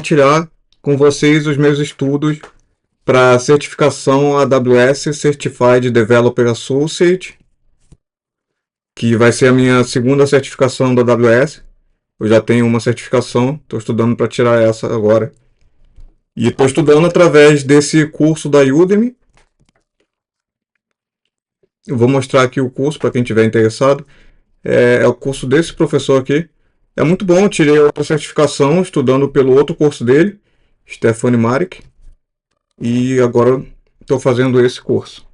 compartilhar com vocês os meus estudos para certificação AWS Certified Developer Associate, que vai ser a minha segunda certificação da AWS. Eu já tenho uma certificação, estou estudando para tirar essa agora. E estou estudando através desse curso da Udemy. Eu vou mostrar aqui o curso para quem estiver interessado. É o curso desse professor aqui. É muito bom, eu tirei outra certificação estudando pelo outro curso dele, Stefani Marek. E agora estou fazendo esse curso.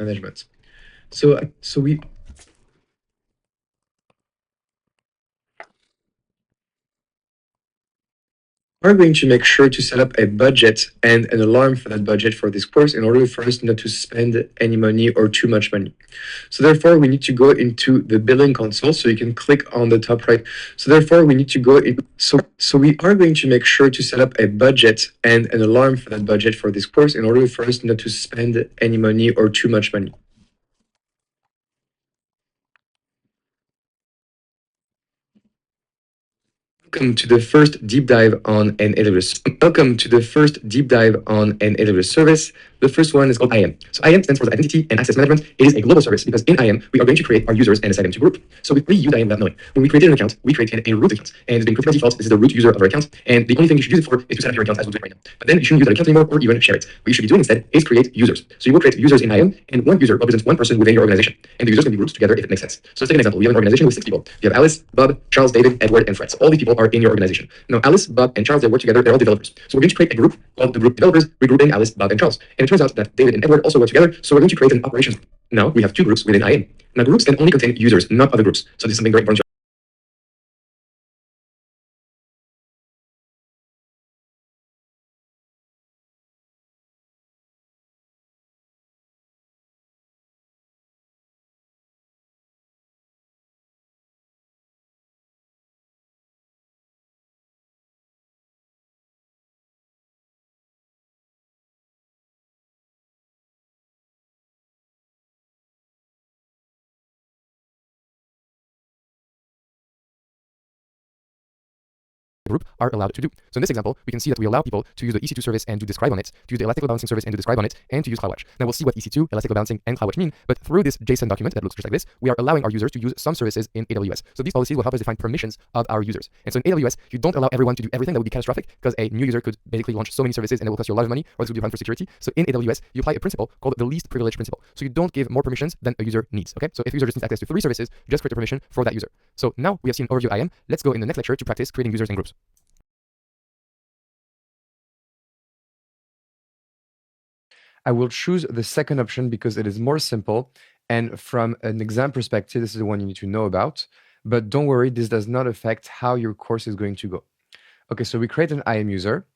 Management. So we are going to make sure to set up a budget and an alarm for that budget for this course in order for us not to spend any money or too much money. So therefore, we need to go into the billing console. So you can click on the top right. So therefore, we need to go in. So we are going to make sure to set up a budget and an alarm for that budget for this course in order for us not to spend any money or too much money. Welcome to the first deep dive on an AWS. Welcome to the first deep dive on an AWS service. The first one is called IAM. So IAM stands for the Identity and Access Management. It is a global service because in IAM, we are going to create our users and assign them to group. So we use IAM without knowing. When we created an account, we created a root account. And it's been created by default. This is the root user of our account. And the only thing you should use it for is to set up your account as we'll do it right now. But then you shouldn't use that account anymore or even share it. What you should be doing instead is create users. So you will create users in IAM, and one user represents one person within your organization. And the users can be grouped together if it makes sense. So let's take an example. We have an organization with 6 people. You have Alice, Bob, Charles, David, Edward, and Fred. So all these people are in your organization. Now, Alice, Bob, and Charles, they work together. They're all developers. So we're going to create a group called the group developers, regrouping Alice, Bob, and Charles. And it turns out that David and Edward also work together. So we're going to create an operations group. Now we have 2 groups within IAM. Now groups can only contain users, not other groups. So this is something very important. Group are allowed to do. So in this example, we can see that we allow people to use the EC2 service and do describe on it, to use the elastic load balancing service and do describe on it, and to use CloudWatch. Now we'll see what EC2, elastic load balancing, and CloudWatch mean, but through this JSON document that looks just like this, we are allowing our users to use some services in AWS. So these policies will help us define permissions of our users. And so in AWS, you don't allow everyone to do everything. That would be catastrophic because a new user could basically launch so many services and it will cost you a lot of money, or this would be a problem for security. So in AWS, you apply a principle called the least privilege principle. So you don't give more permissions than a user needs. Okay. So if a user just needs access to 3 services, just create a permission for that user. So now we have seen overview IAM. Let's go in the next lecture to practice creating users and groups. I will choose the second option because it is more simple. And from an exam perspective, this is the one you need to know about. But don't worry, this does not affect how your course is going to go. Okay, so we create an IAM user.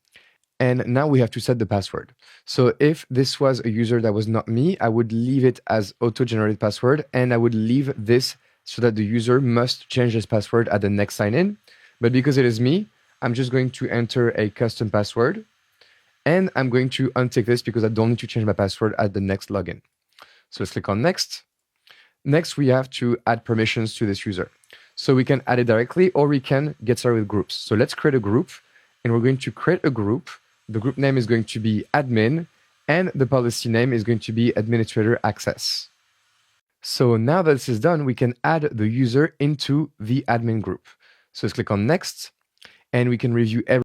And now we have to set the password. So if this was a user that was not me, I would leave it as auto-generated password. And I would leave this so that the user must change his password at the next sign in. But because it is me, I'm just going to enter a custom password. And I'm going to untick this because I don't need to change my password at the next login. So let's click on next. Next, we have to add permissions to this user. So we can add it directly or we can get started with groups. So let's create a group and we're going to create a group. The group name is going to be admin and the policy name is going to be administrator access. So now that this is done, we can add the user into the admin group. So let's click on next and we can review every.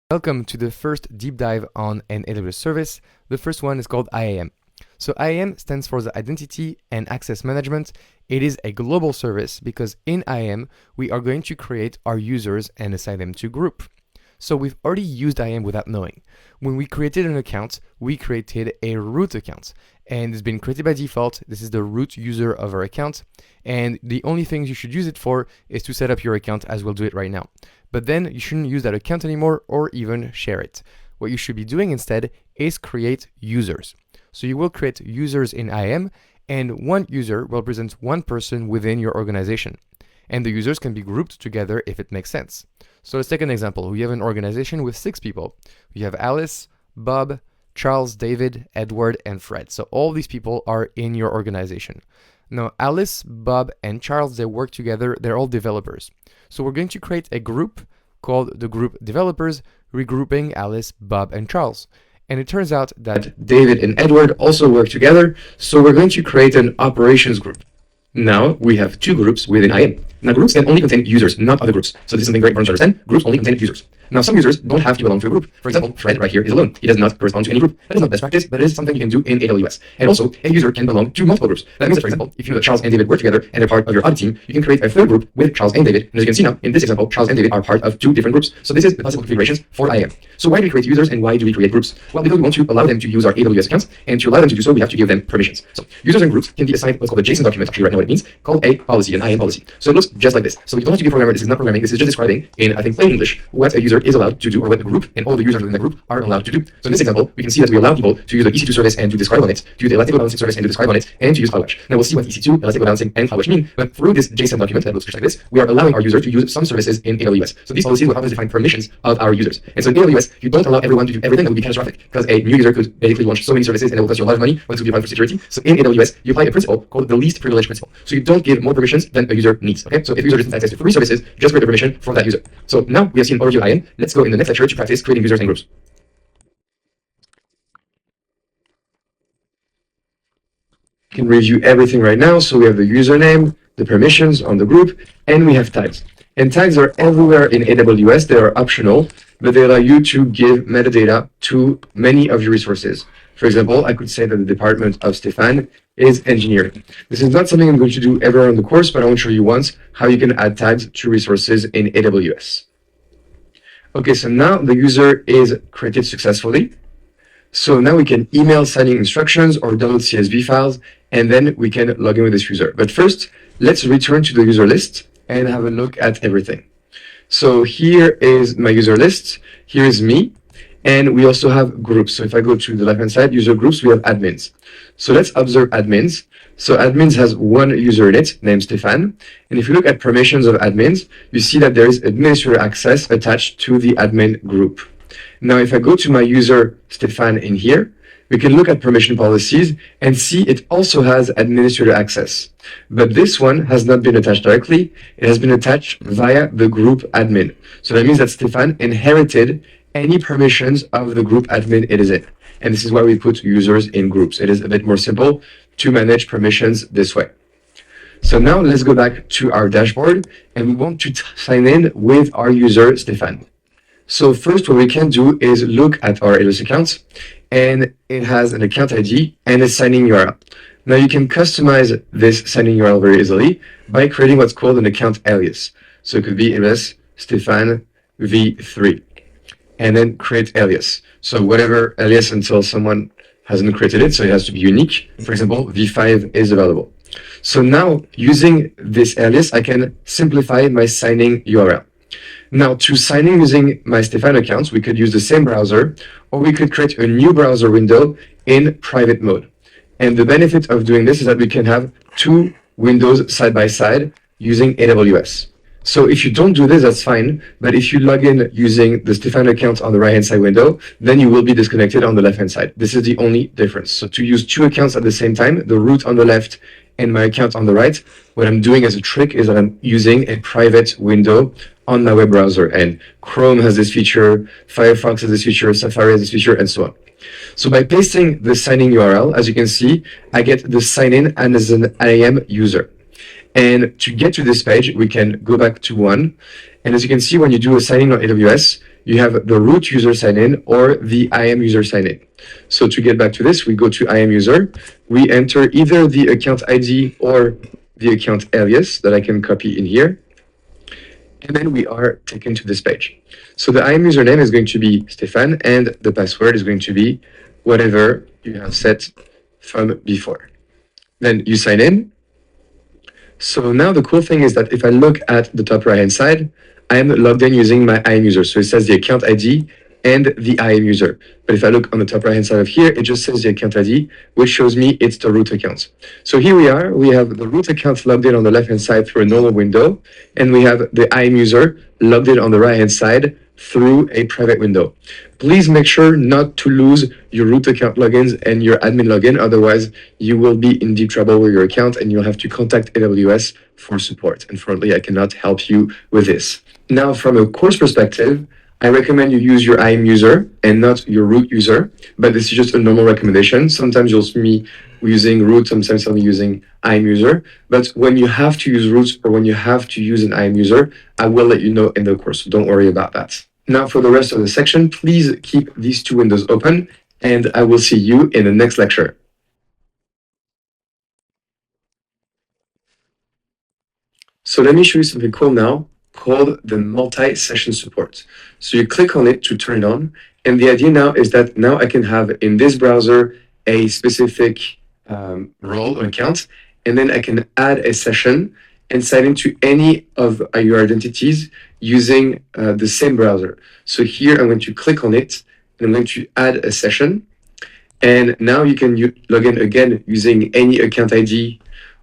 Welcome to the first deep dive on an AWS service. The first one is called IAM. So IAM stands for the Identity and Access Management. It is a global service because in IAM, we are going to create our users and assign them to group. So we've already used IAM without knowing. When we created an account, we created a root account and it's been created by default. This is the root user of our account. And the only things you should use it for is to set up your account as we'll do it right now. But then you shouldn't use that account anymore or even share it. What you should be doing instead is create users. So you will create users in IAM and one user represents one person within your organization. And the users can be grouped together if it makes sense. So let's take an example. We have an organization with 6 people. We have Alice, Bob, Charles, David, Edward, and Fred. So all these people are in your organization. Now, Alice, Bob, and Charles, they work together. They're all developers. So we're going to create a group called the group developers, regrouping Alice, Bob, and Charles. And it turns out that David and Edward also work together, so we're going to create an operations group. Now we have 2 groups within IAM. Now groups can only contain users, not other groups. So this is something very important to understand. Groups only contain users. Now some users don't have to belong to a group. For example, Fred right here is alone. He does not correspond to any group. That is not best practice, but it is something you can do in AWS. And also, a user can belong to multiple groups. That means that, for example, if you know that Charles and David work together and are part of your audit team, you can create a 3rd group with Charles and David. And as you can see now, in this example, Charles and David are part of 2 different groups. So this is the possible configurations for IAM. So why do we create users and why do we create groups? Well, because we want to allow them to use our AWS accounts, and to allow them to do so, we have to give them permissions. So users and groups can be assigned what's called a JSON document, actually right now what it means, called a policy, an IAM policy. So it looks just like this. So you don't have to be a programmer, this is not programming, this is just describing in, I think, plain English, what a user is allowed to do, or what the group and all the users within the group are allowed to do. So in this example, we can see that we allow people to use the EC2 service and to describe on it, to use the elastic load balancing service and to describe on it, and to use CloudWatch. Now we'll see what EC2, elastic load balancing, and CloudWatch mean, but through this JSON document that looks just like this, we are allowing our user to use some services in AWS. So these policies will help us define permissions of our users. And so in AWS, you don't allow everyone to do everything. That would be catastrophic, because a new user could basically launch so many services and it will cost you a lot of money, but it would be fine for security. So in AWS, you apply a principle called the least privilege principle. So you don't give more permissions than a user needs. Okay, so if a user doesn't have access to free services, just create a permission for that user. So now we have seen overview IAM. Let's go in the next lecture to practice creating users and groups. We can review everything right now. So we have the username, the permissions on the group, and we have tags. And tags are everywhere in AWS. They are optional, but they allow you to give metadata to many of your resources. For example, I could say that the department of Stefan is engineering. This is not something I'm going to do ever on the course, but I want to show you once how you can add tags to resources in AWS. Okay, so now the user is created successfully. So now we can email signing instructions or download CSV files, and then we can log in with this user. But first, let's return to the user list and have a look at everything. So here is my user list. Here is me. And we also have groups. So if I go to the left-hand side, user groups, we have admins. So let's observe admins. So admins has one user in it named Stefan. And if you look at permissions of admins, you see that there is administrator access attached to the admin group. Now, if I go to my user Stefan in here, we can look at permission policies and see it also has administrator access. But this one has not been attached directly. It has been attached via the group admin. So that means that Stefan inherited any permissions of the group admin it is in. And this is why we put users in groups. It is a bit more simple to manage permissions this way. So now let's go back to our dashboard, and we want to sign in with our user Stefan. So first, what we can do is look at our AWS accounts, and it has an account ID and a signing URL. Now you can customize this signing URL very easily by creating what's called an account alias. So it could be AWS Stefan v3, and then create alias. So whatever alias until someone hasn't created it, so it has to be unique. For example, v5 is available. So now using this alias, I can simplify my signing URL. Now, to sign in using my Stefan accounts, we could use the same browser, or we could create a new browser window in private mode. And the benefit of doing this is that we can have 2 windows side by side using AWS. So if you don't do this, that's fine. But if you log in using the Stefan account on the right-hand side window, then you will be disconnected on the left-hand side. This is the only difference. So to use 2 accounts at the same time, the root on the left and my account on the right, what I'm doing as a trick is that I'm using a private window on my web browser. And Chrome has this feature, Firefox has this feature, Safari has this feature, and so on. So by pasting the signing URL, as you can see, I get the sign in as an IAM user. And to get to this page, we can go back to 1. And as you can see, when you do a sign in on AWS, you have the root user sign in or the IAM user sign in. So to get back to this, we go to IAM user. We enter either the account ID or the account alias that I can copy in here. And then we are taken to this page. So the IAM username is going to be Stefan, and the password is going to be whatever you have set from before. Then you sign in. So now the cool thing is that if I look at the top right-hand side, I am logged in using my IAM user. So it says the account ID and the IAM user. But if I look on the top right-hand side of here, it just says the account ID, which shows me it's the root account. So here we are, we have the root account logged in on the left-hand side through a normal window, and we have the IAM user logged in on the right-hand side through a private window. Please make sure not to lose your root account logins and your admin login, otherwise you will be in deep trouble with your account and you'll have to contact AWS for support. Unfortunately, I cannot help you with this. Now, from a course perspective, I recommend you use your IAM user and not your root user, but this is just a normal recommendation. Sometimes you'll see me using root, sometimes I'll be using IAM user, but when you have to use root or when you have to use an IAM user, I will let you know in the course, so don't worry about that. Now for the rest of the section, please keep these two windows open, and I will see you in the next lecture. So let me show you something cool now called the multi-session support. So you click on it to turn it on, and the idea now is that now I can have in this browser a specific role or account, and then I can add a session and sign into any of your identities using the same browser. So here I'm going to click on it, and I'm going to add a session, and now you can log in again using any account ID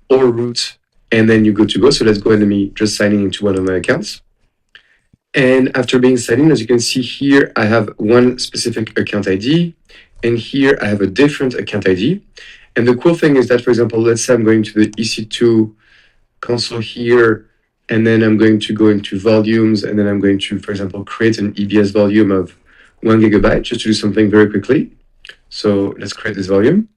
or root, and then you go to go. So let's go ahead and me just signing into one of my accounts. And after being signed in, as you can see here, I have one specific account ID, and here I have a different account ID. And the cool thing is that, for example, let's say I'm going to the EC2 console here, and then I'm going to go into volumes, and then I'm going to, for example, create an EBS volume of 1 gigabyte just to do something very quickly. So let's create this volume.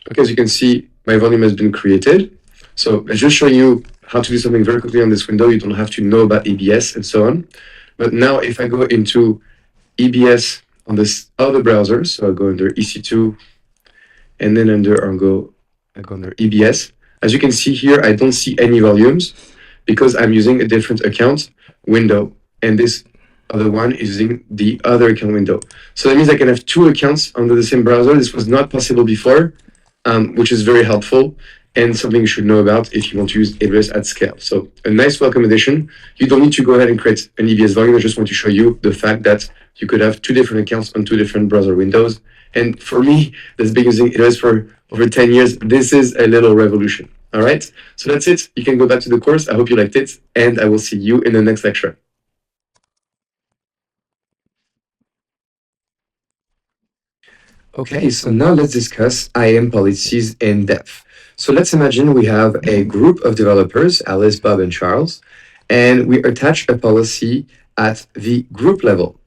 Okay, as you can see, my volume has been created. So I just show you how to do something very quickly on this window. You don't have to know about EBS and so on. But now if I go into EBS on this other browser, so I'll go under EC2, and then I go under EBS. As you can see here, I don't see any volumes because I'm using a different account window, and this other one is using the other account window. So that means I can have two accounts under the same browser. This was not possible before, which is very helpful and something you should know about if you want to use AWS at scale. So a nice welcome addition. You don't need to go ahead and create an EBS volume. I just want to show you the fact that you could have two different accounts on two different browser windows. And for me, that's been using AWS for over 10 years. This is a little revolution. All right. So that's it. You can go back to the course. I hope you liked it, and I will see you in the next lecture. Okay, so now let's discuss IAM policies in depth. So let's imagine we have a group of developers, Alice, Bob, and Charles, and we attach a policy at the group level.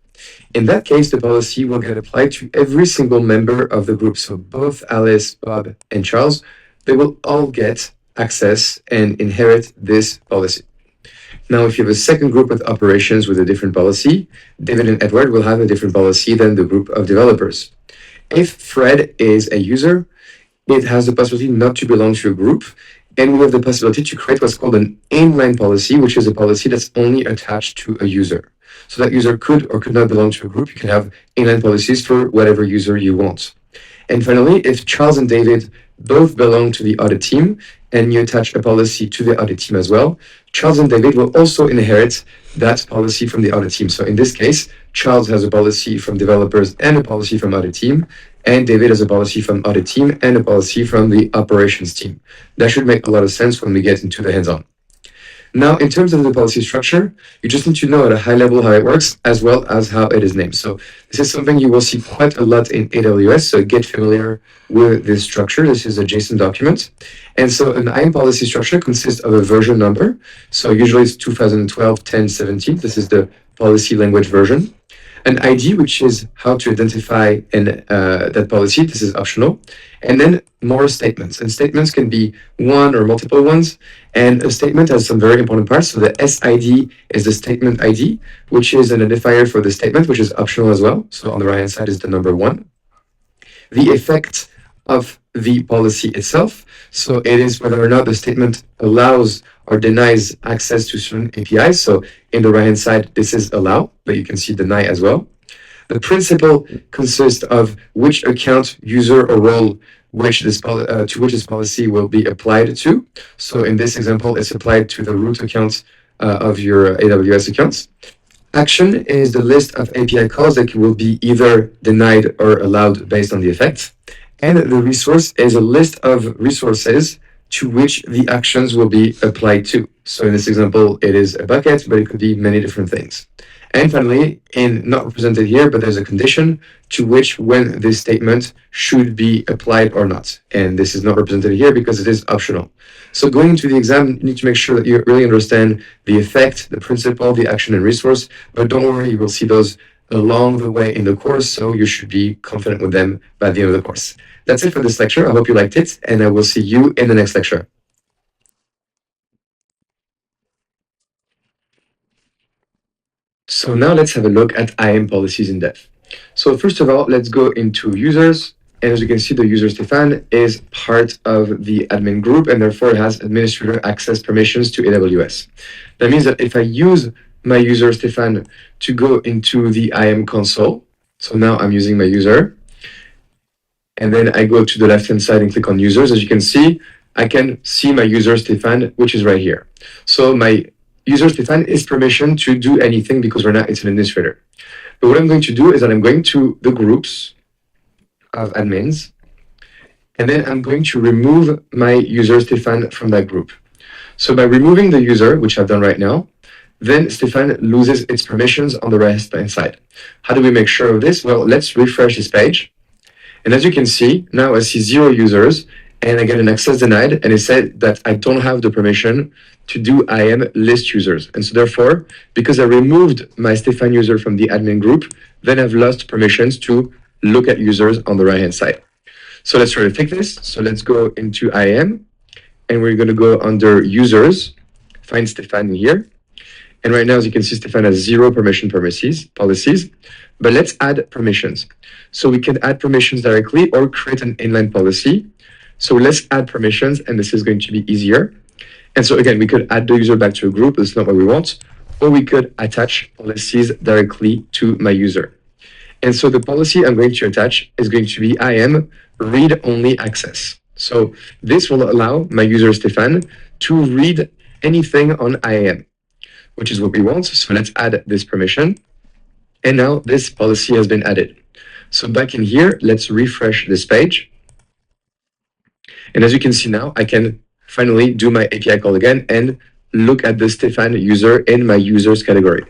In that case, the policy will get applied to every single member of the group. So both Alice, Bob, and Charles, they will all get access and inherit this policy. Now, if you have a second group of operations with a different policy, David and Edward will have a different policy than the group of developers. If Fred is a user, it has the possibility not to belong to a group, and we have the possibility to create what's called an inline policy, which is a policy that's only attached to a user. So that user could or could not belong to a group. You can have inline policies for whatever user you want. And finally, if Charles and David both belong to the audit team, and you attach a policy to the audit team as well, Charles and David will also inherit that policy from the audit team. So in this case, Charles has a policy from developers and a policy from audit team, and David has a policy from audit team and a policy from the operations team. That should make a lot of sense when we get into the hands-on. Now, in terms of the policy structure, you just need to know at a high level how it works, as well as how it is named. So this is something you will see quite a lot in AWS, so get familiar with this structure. This is a JSON document. And so an IAM policy structure consists of a version number. So usually it's 2012, 10, 17. This is the policy language version. An ID, which is how to identify that policy. This is optional. And then more statements. And statements can be one or multiple ones. And a statement has some very important parts. So the SID is the statement ID, which is an identifier for the statement, which is optional as well. So on the right-hand side is the number 1. The effect of the policy itself. So it is whether or not the statement allows or denies access to certain APIs. So in the right-hand side, this is allow, but you can see deny as well. The principle consists of which account, user, or role to which this policy will be applied to. So in this example, it's applied to the root account of your AWS accounts. Action is the list of API calls that will be either denied or allowed based on the effect. And the resource is a list of resources to which the actions will be applied to. So in this example, it is a bucket, but it could be many different things. And finally, not represented here, but there's a condition to which when this statement should be applied or not. And this is not represented here because it is optional. So going to the exam, you need to make sure that you really understand the effect, the principle, the action and resource, but don't worry, you will see those along the way in the course, so you should be confident with them by the end of the course. That's it for this lecture. I hope you liked it, and I will see you in the next lecture. So now let's have a look at IAM policies in depth. So first of all, let's go into users. And as you can see, the user Stefan is part of the admin group and therefore has administrator access permissions to AWS. That means that if I use my user Stefan to go into the IAM console, so now I'm using my user, and then I go to the left-hand side and click on users. As you can see, I can see my user Stefan, which is right here. So my user Stefan is permission to do anything because right now it's an administrator. But what I'm going to do is that I'm going to the groups of admins, and then I'm going to remove my user Stefan from that group. So by removing the user, which I've done right now, then Stefan loses its permissions on the right-hand side. How do we make sure of this? Well, let's refresh this page. And as you can see, now I see 0 users and I get an access denied, and it said that I don't have the permission to do IAM list users. And so therefore, because I removed my Stefan user from the admin group, then I've lost permissions to look at users on the right-hand side. So let's try to fix this. So let's go into IAM, and we're going to go under users, find Stefan here. And right now, as you can see, Stefan has 0 permission policies, but let's add permissions. So we can add permissions directly or create an inline policy. So let's add permissions, and this is going to be easier. And so again, we could add the user back to a group. That's not what we want. Or we could attach policies directly to my user. And so the policy I'm going to attach is going to be IAM read-only access. So this will allow my user Stefan to read anything on IAM, which is what we want. So let's add this permission. And now this policy has been added. So back in here, let's refresh this page. And as you can see now, I can finally do my API call again and look at the Stefan user in my users category.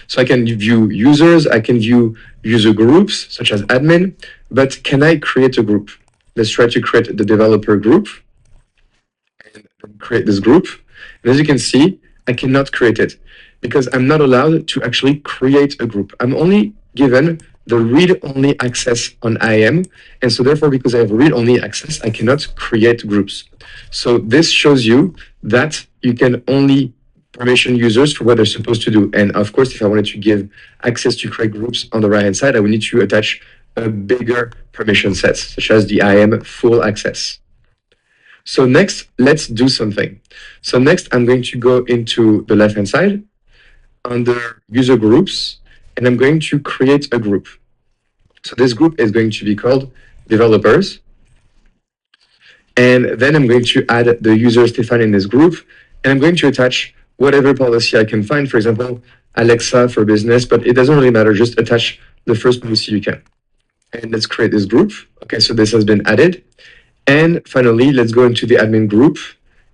So I can view users, I can view user groups such as admin, but can I create a group? Let's try to create the developer group and create this group. And as you can see, I cannot create it because I'm not allowed to actually create a group. I'm only given the read-only access on IAM. And so therefore, because I have read-only access, I cannot create groups. So this shows you that you can only permission users for what they're supposed to do. And of course, if I wanted to give access to create groups on the right-hand side, I would need to attach a bigger permission set, such as the IAM full access. So next, let's do something. So next, I'm going to go into the left-hand side under user groups, and I'm going to create a group. So this group is going to be called developers. And then I'm going to add the user Stefan in this group, and I'm going to attach whatever policy I can find, for example, Alexa for business, but it doesn't really matter, just attach the first policy you can. And let's create this group. Okay, so this has been added. And finally, let's go into the admin group.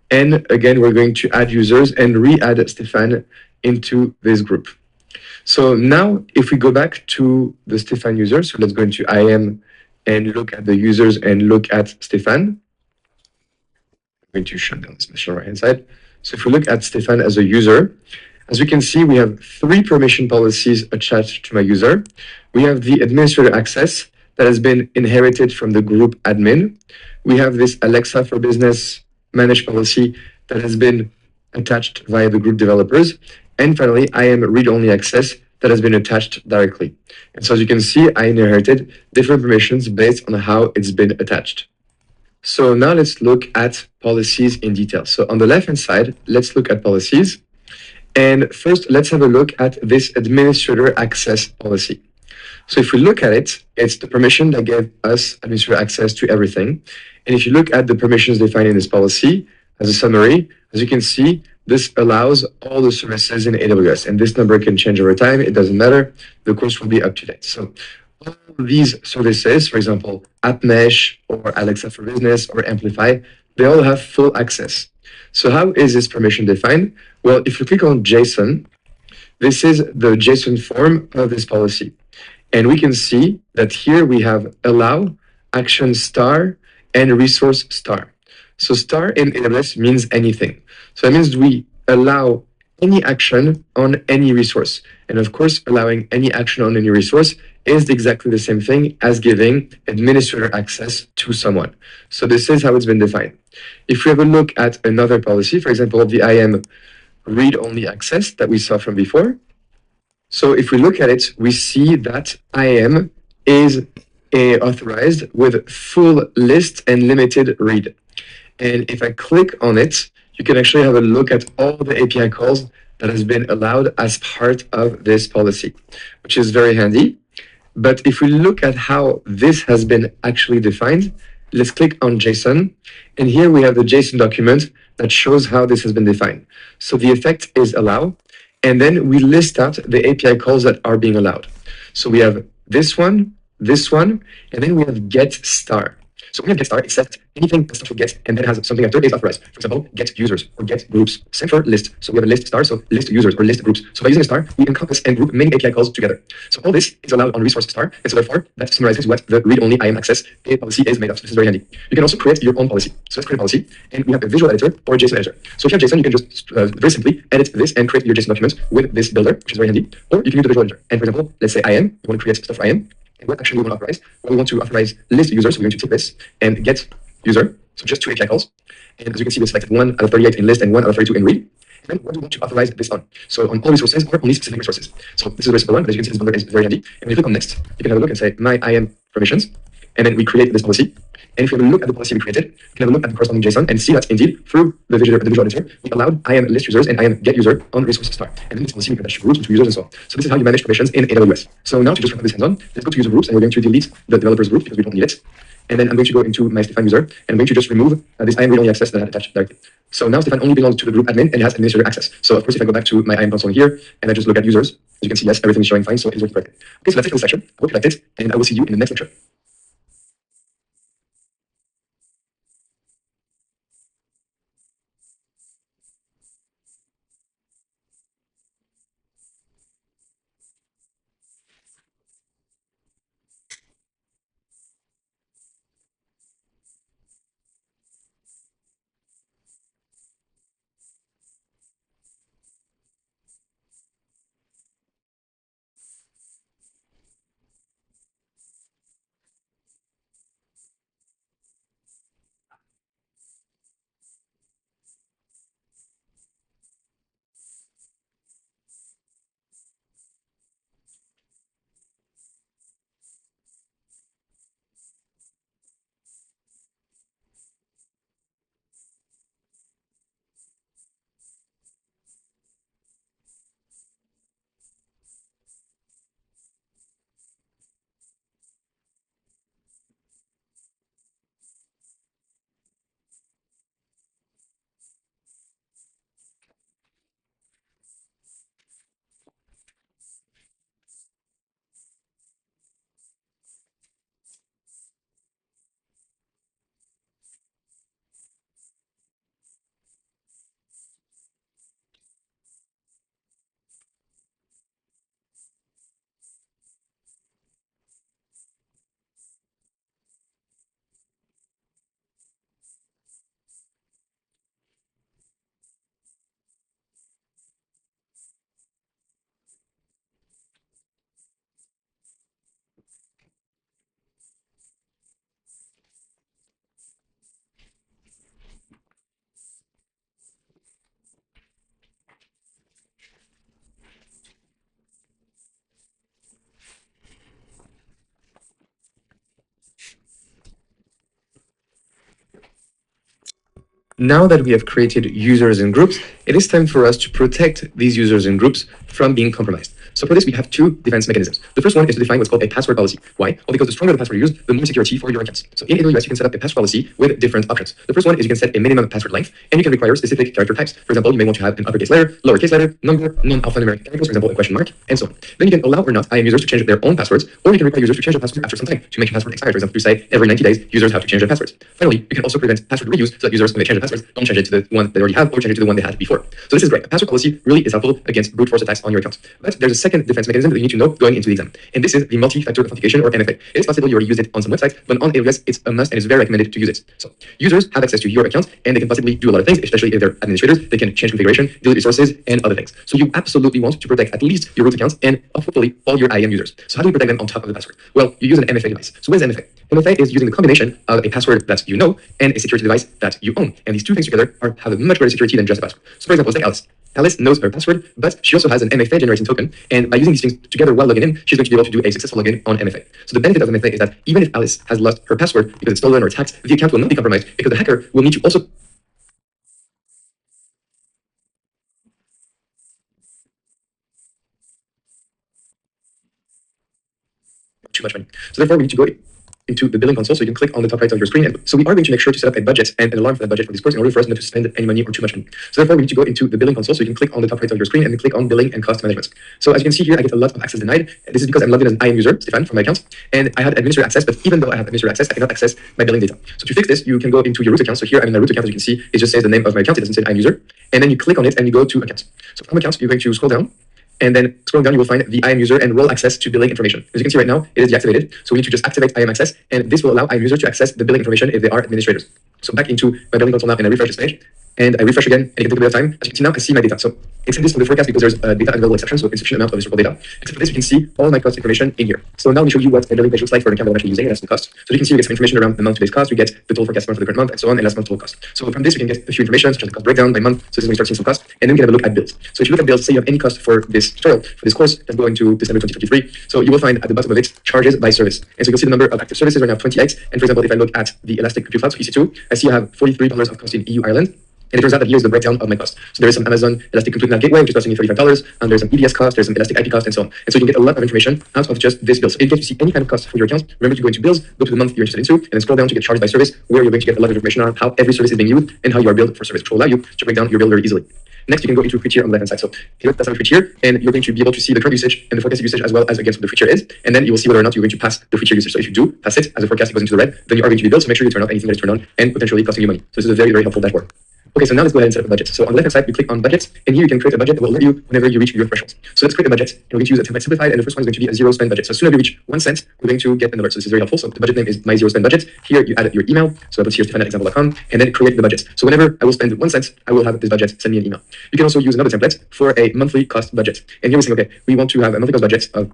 And again, we're going to add users and re-add Stefan into this group. So now if we go back to the Stefan user, so let's go into IAM and look at the users and look at Stefan. I'm going to shut down this machine on the right-hand side. So if we look at Stefan as a user, as we can see, we have 3 permission policies attached to my user. We have the administrator access that has been inherited from the group admin. We have this Alexa for business managed policy that has been attached via the group developers. And finally, IAM read-only access that has been attached directly. And so as you can see, I inherited different permissions based on how it's been attached. So now let's look at policies in detail. So on the left-hand side, let's look at policies. And first, let's have a look at this administrator access policy. So if we look at it, it's the permission that gave us administrator access to everything. And if you look at the permissions defined in this policy, as a summary, as you can see, this allows all the services in AWS, and this number can change over time. It doesn't matter. The course will be up to date. So all these services, for example, AppMesh or Alexa for Business or Amplify, they all have full access. So how is this permission defined? Well, if you click on JSON, this is the JSON form of this policy. And we can see that here we have allow, action star, and resource star. So star in AWS means anything. So that means we allow any action on any resource. And of course, allowing any action on any resource is exactly the same thing as giving administrator access to someone. So this is how it's been defined. If we have a look at another policy, for example, the IAM read-only access that we saw from before. So if we look at it, we see that IAM is authorized with full list and limited read. And if I click on it, you can actually have a look at all the API calls that has been allowed as part of this policy, which is very handy. But if we look at how this has been actually defined, let's click on JSON. And here we have the JSON document that shows how this has been defined. So the effect is allow. And then we list out the API calls that are being allowed. So we have this one, and then we have get star. So when we have get star, it says anything that starts with get and then has something after is authorized. For example, get users or get groups. Same for list. So we have a list star, so list users or list groups. So by using a star, we encompass and group many API calls together. So all this is allowed on resource star, and so therefore that summarizes what the read-only IAM access policy is made of. So this is very handy. You can also create your own policy. So let's create a policy, and we have a visual editor or a JSON editor. So if you have JSON, you can just very simply edit this and create your JSON document with this builder, which is very handy. Or you can use the visual editor. And for example, let's say IAM, you want to create stuff for IAM. And what actually we want to authorize? Well, we want to authorize list users. So we're going to take this and get user. So just two API calls. And as you can see, we selected 1 out of 38 in list and 1 out of 32 in read. And then what do we want to authorize this on? So on all resources or only specific resources. So this is a very simple one, but as you can see, this builder is very handy. And when you click on next, you can have a look and say my IAM permissions. And then we create this policy. And if you have a look at the policy we created, you can have a look at the corresponding JSON and see that indeed through the visual editor, we allowed IAM list users and IAM get user on resource star. And then this policy we can attach groups to users and so on. So this is how you manage permissions in AWS. So now to just put this hands on, let's go to user groups and we're going to delete the developers group because we don't need it. And then I'm going to go into my Stefan user and I'm going to just remove this IAM read-only access that I had attached directly. So now Stefan only belongs to the group admin and it has administrator access. So of course, if I go back to my IAM console here and I just look at users, as you can see, yes, everything is showing fine. So it is working correctly. Okay, so that's it for this section. I hope you liked it and I will see you in the next lecture. Now that we have created users and groups, it is time for us to protect these users and groups from being compromised. So for this, we have two defense mechanisms. The first one is to define what's called a password policy. Why? Well, because the stronger the password you use, the more security for your accounts. So in AWS, you can set up a password policy with different options. The first one is you can set a minimum password length, and you can require specific character types. For example, you may want to have an uppercase letter, lowercase letter, number, non-alphanumeric characters, for example, a question mark, and so on. Then you can allow or not IAM users to change their own passwords, or you can require users to change their password after some time to make your password expire. For example, you say every 90 days, users have to change their passwords. Finally, you can also prevent password reuse so that users, when they change their passwords, don't change it to the one they already have or change it to the one they had before. So this is great. A password policy really is helpful against brute force attacks on your account. But there's a second defense mechanism that you need to know going into the exam. And this is the multi-factor authentication, or MFA. It is possible you already used it on some websites, but on AWS, it's a must and it's very recommended to use it. So users have access to your account and they can possibly do a lot of things, especially if they're administrators. They can change configuration, delete resources, and other things. So you absolutely want to protect at least your root accounts and hopefully all your IAM users. So how do we protect them on top of the password? Well, you use an MFA device. So what is MFA? MFA is using the combination of a password that you know and a security device that you own. And these two things together have a much greater security than just a password. So for example, let's take Alice. Alice knows her password, but she also has an MFA generating token. And by using these things together while logging in, she's going to be able to do a successful login on MFA. So the benefit of MFA is that even if Alice has lost her password because it's stolen or it's hacked, the account will not be compromised because the hacker will need to also too much money. So therefore, we need to go into the billing console. So you can click on the top right of your screen. And so we are going to make sure to set up a budget and an alarm for that budget for this course in order for us not to spend any money or too much money. So therefore, we need to go into the billing console. So you can click on the top right of your screen and then click on billing and cost management. So as you can see here, I get a lot of access denied. This is because I'm logged in as an IAM user, Stefan, from my account, and I had administrator access, but even though I have administrator access, I cannot access my billing data. So to fix this, you can go into your root account. So here I'm in the root account, as you can see, it just says the name of my account. It doesn't say IAM user. And then you click on it and you go to accounts. So from accounts, you're going to scroll down. And then scrolling down, you will find the IAM user and role access to billing information. As you can see right now, it is deactivated. So we need to just activate IAM access, and this will allow IAM users to access the billing information if they are administrators. So back into my billing console now, and I refresh this page. And I refresh again, and it can take a bit of time. As you can see now, I see my data. So except this from the forecast because there's a data unavailable exception, so insufficient amount of historical data. Except for this, you can see all my cost information in here. So now we show you what a billing page looks like for an account that I'm actually using, and that's the cost. So you can see we get some information around the month-to-date cost, we get the total forecast amount for the current month, and so on, and last month total cost. So from this, we can get a few information, such as the cost breakdown by month. So this is when we start seeing some cost, and then we can have a look at bills. So if you look at bills, say you have any cost for this tutorial, for this course, that's going to December 2023. So you will find at the bottom of it, charges by service. And so you'll see the number of active services right now, 28. And for example, if I look at the Elastic Compute Cloud, so EC2, I see I have $43 of cost in EU Ireland. And it turns out that here's the breakdown of my cost. So there is some Amazon Elastic Compute Cloud Gateway, which is costing me $35, and there's some EBS cost, there's some Elastic IP cost, and so on. And so you can get a lot of information out of just this bill. So if you get to see any kind of cost for your account, remember to go into bills, go to the month you're interested into, and then scroll down to get charged by service, where you're going to get a lot of information on how every service is being used and how you are billed for service, which will allow you to break down your bill very easily. Next, you can go into free tier on the left-hand side. So here, that's our free tier, and you're going to be able to see the current usage and the forecasted usage as well as against what the free tier is. And then you will see whether or not you're going to pass the free tier usage. So if you do pass it, as the forecast goes into the red, then you are going to be billed. So make sure you turn off anything that is turned on and potentially costing you money. So this is a very, very helpful dashboard. Okay, so now let's go ahead and set up a budget. So on the left-hand side, you click on budget, and here you can create a budget that will alert you whenever you reach your thresholds. So let's create a budget, and we're going to use a template simplified, and the first one is going to be a zero spend budget. So as soon as we reach 1 cent, we're going to get an alert. So this is very helpful. So the budget name is my zero spend budget. Here you add your email. So I put here Stefan@example.com, and then create the budget. So whenever I will spend 1 cent, I will have this budget send me an email. You can also use another template for a monthly cost budget. And here we say, okay, we want to have a monthly cost budget of,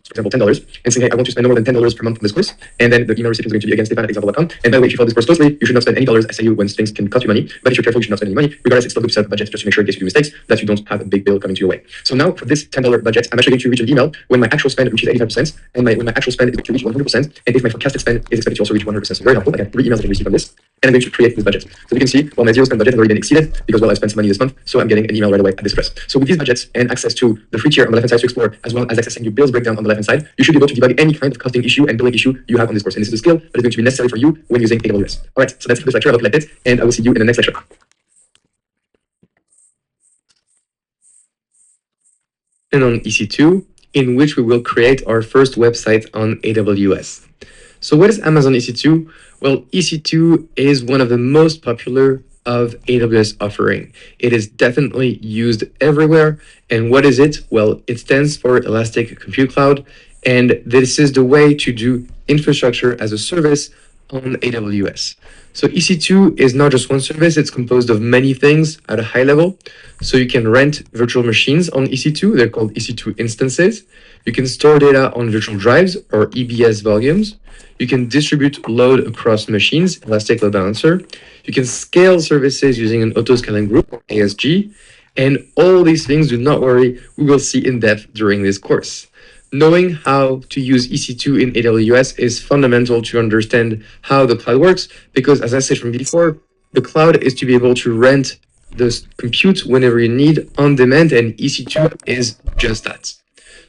for example, $10, and saying, hey, I want to spend no more than $10 per month on this course. And then the email recipient is going to be again Stefan@example.com. And by the way, if you follow this course closely, you should not spend any dollars. I say you when things can cost you money, but if you're careful, you should not spend any money. Regardless, it's still good to set up a budget just to make sure in case you do mistakes that you don't have a big bill coming to your way. So now for this $10 budget, I'm actually going to reach an email when my actual spend reaches 85%, and when my actual spend is going to reach 100%, and if my forecasted spend is expected to also reach 100%. So very helpful. I got 3 emails that I received from this, and I'm going to create this budget. So you can see, well, my zero spend budget has already been exceeded because, well, I spent some money this month, so I'm getting an email right away at this address. So with these budgets and access to the free tier on the left-hand side to explore, as well as accessing your bills breakdown on the left-hand side, you should be able to debug any kind of costing issue and billing issue you have on this course. And this is a skill that is going to be necessary for you when using AWS. All right, so that's it for this lecture. I hope you liked it, and I will see you in the next lecture. And on EC2, in which we will create our first website on AWS. So what is Amazon EC2? Well, EC2 is one of the most popular of AWS offering. It is definitely used everywhere. And what is it? Well, it stands for Elastic Compute Cloud. And this is the way to do infrastructure as a service on AWS. So EC2 is not just one service, it's composed of many things at a high level. So you can rent virtual machines on EC2, they're called EC2 instances. You can store data on virtual drives or EBS volumes. You can distribute load across machines, Elastic Load Balancer. You can scale services using an auto-scaling group or ASG. And all these things, do not worry, we will see in depth during this course. Knowing how to use EC2 in AWS is fundamental to understand how the cloud works, because as I said from before, the cloud is to be able to rent the compute whenever you need on demand, and EC2 is just that.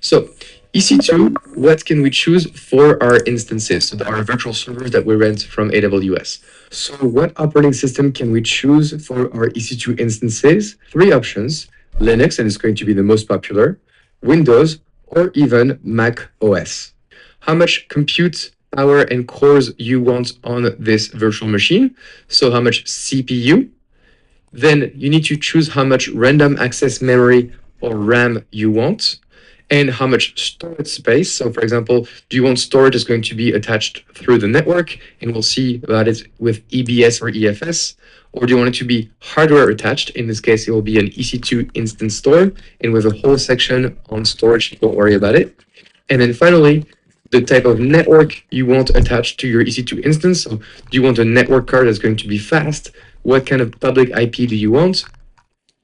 So EC2, what can we choose for our instances, so our virtual servers that we rent from AWS? So what operating system can we choose for our EC2 instances? Three options: Linux, and it's going to be the most popular, Windows, or even Mac OS. How much compute power and cores you want on this virtual machine? So how much CPU? Then you need to choose how much random access memory or RAM you want, and how much storage space. So for example, do you want storage that's going to be attached through the network? And we'll see about it with EBS or EFS. Or do you want it to be hardware attached? In this case, it will be an EC2 instance store, and with a whole section on storage, don't worry about it. And then finally, the type of network you want attached to your EC2 instance. So do you want a network card that's going to be fast? What kind of public IP do you want?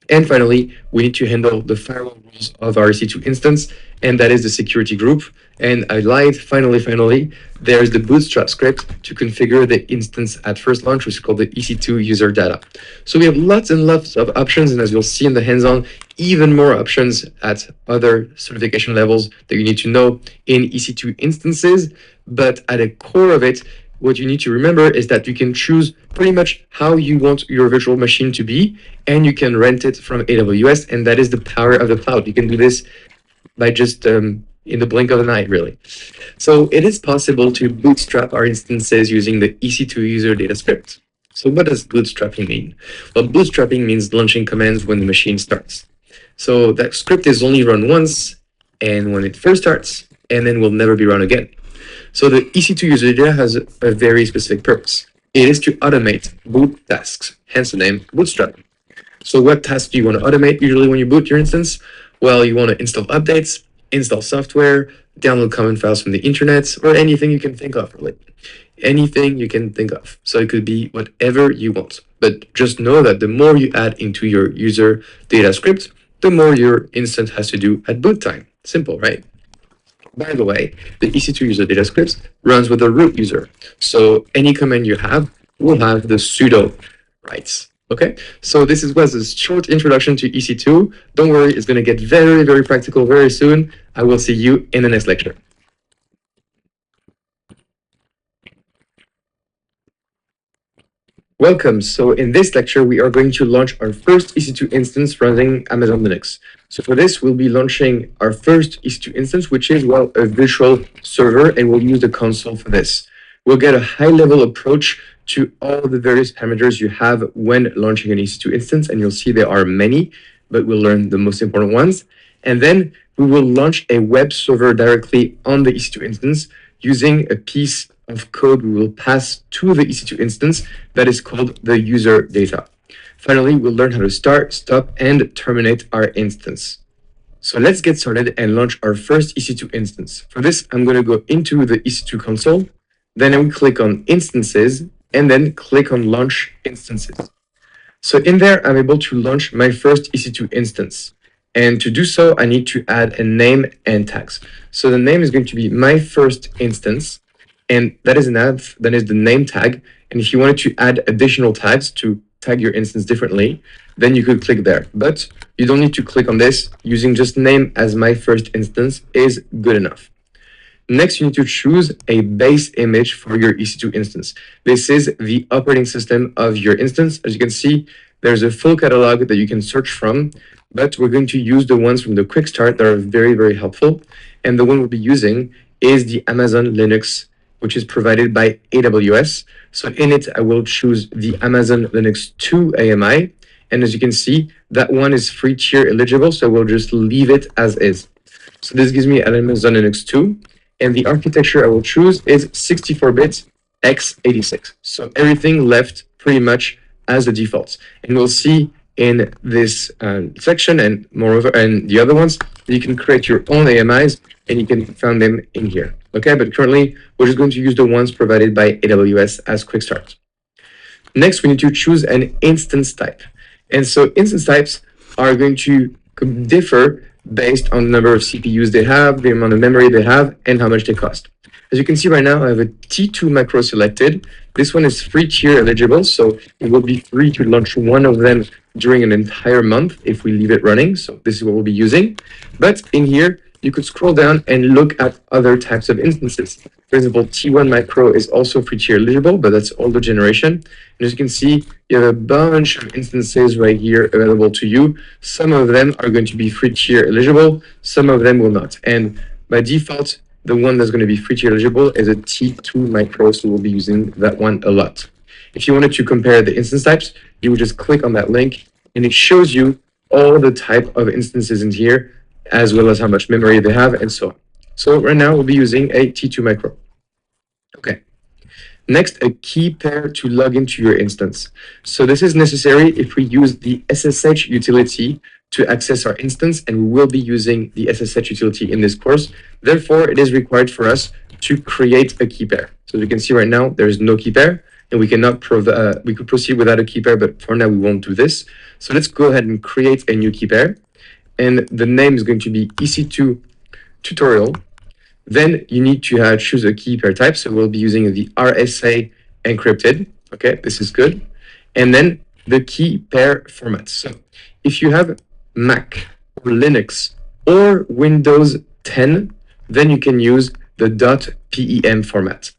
And finally, we need to handle the firewall rules of our EC2 instance, and that is the security group. And I lied, finally, there's the bootstrap script to configure the instance at first launch, which is called the EC2 user data. So we have lots and lots of options, and as you'll see in the hands-on, even more options at other certification levels that you need to know in EC2 instances. But at the core of it, what you need to remember is that you can choose pretty much how you want your virtual machine to be, and you can rent it from AWS, and that is the power of the cloud. You can do this by just in the blink of an eye, really. So it is possible to bootstrap our instances using the EC2 user data script. So what does bootstrapping mean? Well, bootstrapping means launching commands when the machine starts. So that script is only run once, and when it first starts, and then will never be run again. So the EC2 user data has a very specific purpose. It is to automate boot tasks, hence the name bootstrapping. So what tasks do you want to automate usually when you boot your instance? Well, you want to install updates, install software, download common files from the internet, or anything you can think of, really. Anything you can think of. So it could be whatever you want. But just know that the more you add into your user data script, the more your instance has to do at boot time. Simple, right? By the way, the EC2 user data script runs with the root user. So any command you have will have the sudo rights. Okay, so this was a short introduction to EC2. Don't worry, it's going to get very, very practical very soon. I will see you in the next lecture. Welcome. So in this lecture, we are going to launch our first EC2 instance running Amazon Linux. So for this, we'll be launching our first EC2 instance, which is, well, a virtual server, and we'll use the console for this. We'll get a high-level approach to all the various parameters you have when launching an EC2 instance, and you'll see there are many, but we'll learn the most important ones. And then we will launch a web server directly on the EC2 instance using a piece of code we will pass to the EC2 instance that is called the user data. Finally, we'll learn how to start, stop, and terminate our instance. So let's get started and launch our first EC2 instance. For this, I'm going to go into the EC2 console, then I will click on Instances, and then click on Launch Instances. So in there, I'm able to launch my first EC2 instance. And to do so, I need to add a name and tags. So the name is going to be my first instance, and that is the name tag. And if you wanted to add additional tags to tag your instance differently, then you could click there. But you don't need to click on this. Using just name as my first instance is good enough. Next, you need to choose a base image for your EC2 instance. This is the operating system of your instance. As you can see, there's a full catalog that you can search from, but we're going to use the ones from the quick start that are very, very helpful. And the one we'll be using is the Amazon Linux, which is provided by AWS. So in it, I will choose the Amazon Linux 2 AMI. And as you can see, that one is free tier eligible, so we'll just leave it as is. So this gives me an Amazon Linux 2. And the architecture I will choose is 64-bit x86. So everything left pretty much as the defaults. And we'll see in this section and moreover, and the other ones, you can create your own AMIs and you can find them in here. Okay, but currently we're just going to use the ones provided by AWS as quick start. Next, we need to choose an instance type. And so instance types are going to differ based on the number of CPUs they have, the amount of memory they have, and how much they cost. As you can see right now, I have a T2 macro selected. This one is free tier eligible, so it will be free to launch one of them during an entire month if we leave it running. So this is what we'll be using. But in here, you could scroll down and look at other types of instances. For example, T1 Micro is also free tier eligible, but that's older generation. And as you can see, you have a bunch of instances right here available to you. Some of them are going to be free tier eligible, some of them will not. And by default, the one that's going to be free tier eligible is a T2 Micro, so we'll be using that one a lot. If you wanted to compare the instance types, you would just click on that link and it shows you all the type of instances in here, as well as how much memory they have and so on. So right now we'll be using a T2 Micro. Okay. Next, a key pair to log into your instance. So this is necessary if we use the SSH utility to access our instance, and we will be using the SSH utility in this course. Therefore, it is required for us to create a key pair. So as you can see right now, there is no key pair, and we cannot we could proceed without a key pair, but for now we won't do this. So let's go ahead and create a new key pair, and the name is going to be EC2 tutorial. Then you need to choose a key pair type. So we'll be using the RSA encrypted. Okay, this is good. And then the key pair format. So if you have Mac or Linux or Windows 10, then you can use the .pem format.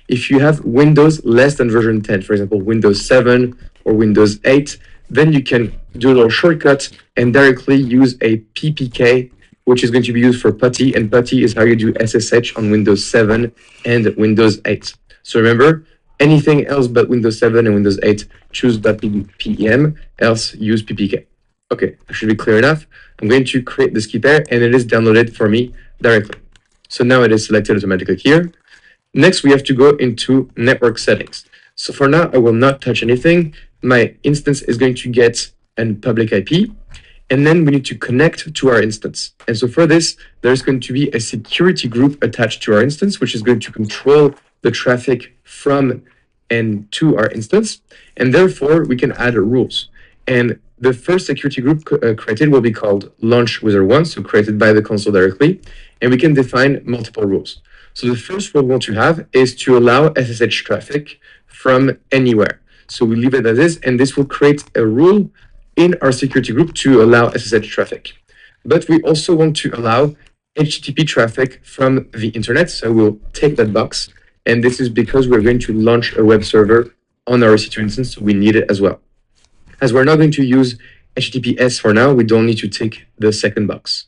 If you have Windows less than version 10, for example, Windows 7 or Windows 8, then you can do a little shortcut and directly use a PPK, which is going to be used for PuTTY, and PuTTY is how you do SSH on Windows 7 and Windows 8. So remember, anything else but Windows 7 and Windows 8, choose .pem, else use PPK. Okay, that should be clear enough. I'm going to create this key pair, and it is downloaded for me directly. So now it is selected automatically here. Next, we have to go into network settings. So for now, I will not touch anything. My instance is going to get a public IP. And then we need to connect to our instance. And so for this, there's going to be a security group attached to our instance, which is going to control the traffic from and to our instance. And therefore, we can add rules. And the first security group created will be called launch wizard 1, so created by the console directly. And we can define multiple rules. So the first rule we want to have is to allow SSH traffic from anywhere. So we leave it as is, and this will create a rule in our security group to allow SSH traffic. But we also want to allow HTTP traffic from the internet. So we'll take that box. And this is because we're going to launch a web server on our EC2 instance, so we need it as well. As we're not going to use HTTPS for now, we don't need to tick the second box.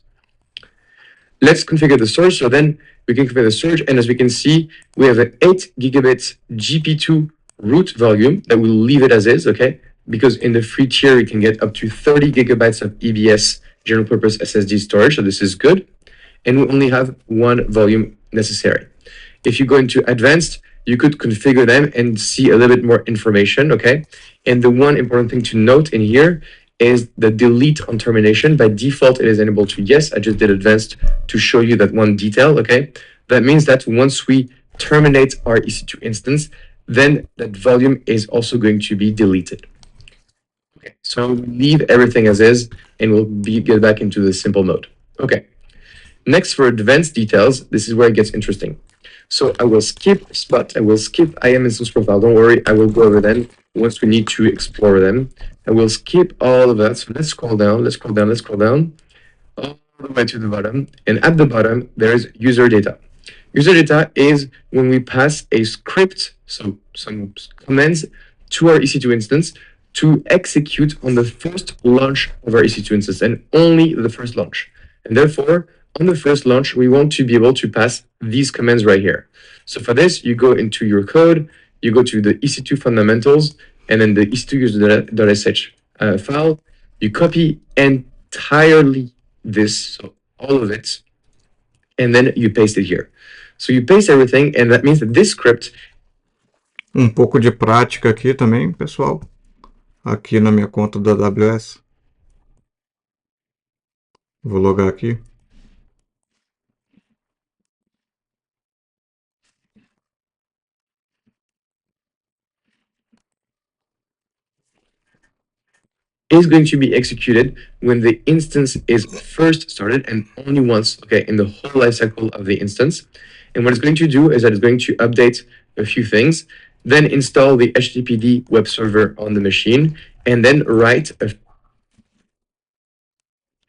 Let's configure the storage. So then we can configure the storage. And as we can see, we have an 8 gigabit GP2 root volume that will leave it as is, okay? Because in the free tier, you can get up to 30 gigabytes of EBS general purpose SSD storage. So this is good. And we only have one volume necessary. If you go into advanced, you could configure them and see a little bit more information, okay? And the one important thing to note in here is the delete on termination. By default, it is enabled to yes. I just did advanced to show you that one detail, okay? That means that once we terminate our EC2 instance, then that volume is also going to be deleted. Okay, so leave everything as is, and we'll get back into the simple mode. Okay, next for advanced details, this is where it gets interesting. So I will skip Spot, I will skip IAM instance profile. Don't worry, I will go over them once we need to explore them. I will skip all of that. So let's scroll down, let's scroll down, let's scroll down, all the way to the bottom. And at the bottom, there is user data. User data is when we pass a script, so some commands to our EC2 instance to execute on the first launch of our EC2 instance, and only the first launch. And therefore, on the first launch, we want to be able to pass these commands right here. So for this, you go into your code, you go to the EC2 fundamentals, and then the EC2 user.sh file, you copy entirely this, so all of it, and then you paste it here. So you paste everything, and that means that this script... pouco de prática aqui também, pessoal. Aqui na minha conta da AWS. Vou logar aqui. is going to be executed when the instance is first started, and only once, okay, in the whole lifecycle of the instance. And what it's going to do is that it's going to update a few things, then install the HTTPD web server on the machine, and then write a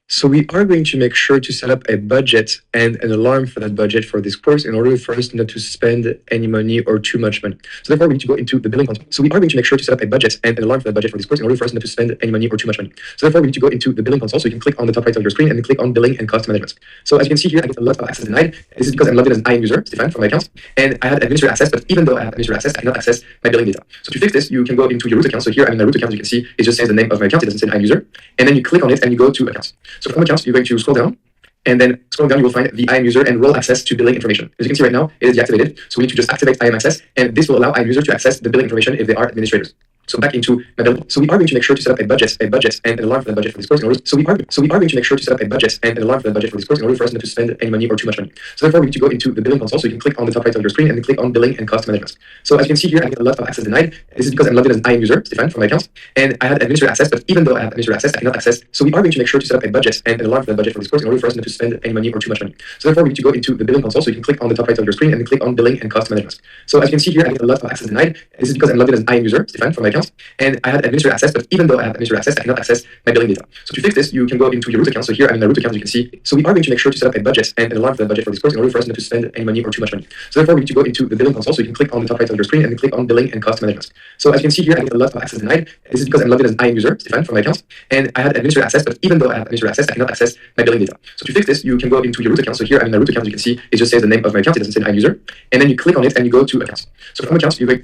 So we are going to make sure to set up a budget and an alarm for that budget for this course in order for us not to spend any money or too much money. So therefore, we need to go into the billing console. So we are going to make sure to set up a budget and an alarm for that budget for this course in order for us not to spend any money or too much money. So therefore, we need to go into the billing console. So you can click on the top right of your screen and then click on billing and cost management. So as you can see here, I get a lot of access denied. This is because I'm logged in as an IAM user, Stefan, from my account, and I had administrator access, but even though I have administrator access, I cannot access my billing data. So to fix this, you can go into your root account. So here I'm in my root account, as you can see, it just says the name of my account. It doesn't say IAM user. And then you click on it and you go to accounts. So from accounts, you're going to scroll down, and then scrolling down, you will find the IAM user and role access to billing information. As you can see right now, it is deactivated. So we need to just activate IAM access, and this will allow IAM user to access the billing information if they are administrators. So back into my billing. So we are going to make sure to set up a budget and an alarm for the budget for this course. So we are going to make sure to set up a budget and an alarm for the budget for this course in order for us not to spend any money or too much money. So therefore, we need to go into the billing console. So you can click on the top right of your screen and then click on billing and cost management. So as you can see here, I get a lot of access denied. This is because I'm logged in as an IAM user, Stefan, from my account, and I had administrator access, but even though I have administrator access, I cannot access. So we are going to make sure to set up a budget and an alarm for the budget for this course in order for us not to spend any money or too much money. So therefore, we need to go into the billing console. So you can click on the top right of your screen and then click on billing and cost management. So as you can see here, I get a lot of access denied. This is because I'm logged in as an IAM user, Stefan, from my account, and I had administrator access, but even though I have administrator access, I cannot access my billing data. So to fix this, you can go into your root account. So here I'm in my root account, as you can see. So we are going to make sure to set up a budget and an alarm for the budget for this course in order for us not to spend any money or too much money. So therefore, we need to go into the billing console. So you can click on the top right of your screen and then click on billing and cost management. So as you can see here, I get a lot of access denied. This is because I'm logged in as an IAM user, Stefan, from my account, and I had administrator access, but even though I have administrator access, I cannot access my billing data. So to fix this, you can go into your root account. So here I'm in my root account, as you can see, it just says the name of my account. It doesn't say IAM user, and then you click on it and you go to accounts. So from accounts, you go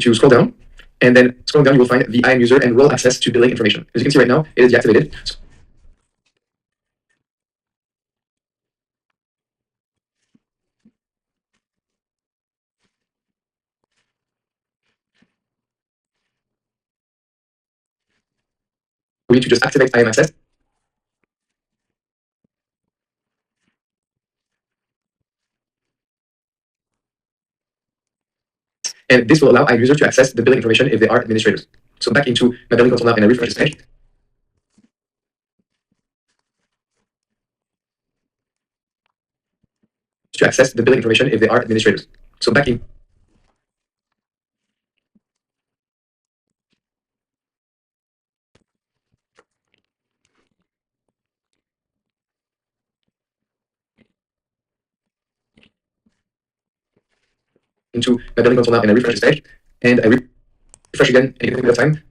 to scroll down, and then scrolling down, you will find the IAM user and role access to billing information. As you can see right now, it is deactivated. We need to just activate IAM access. And this will allow IAM user to access the billing information if they are administrators. So back into my billing console now, and I refresh this page to access the billing information if they are administrators. So back into my billing console now, and I refresh this page, and I refresh again, and it takes a bit of time.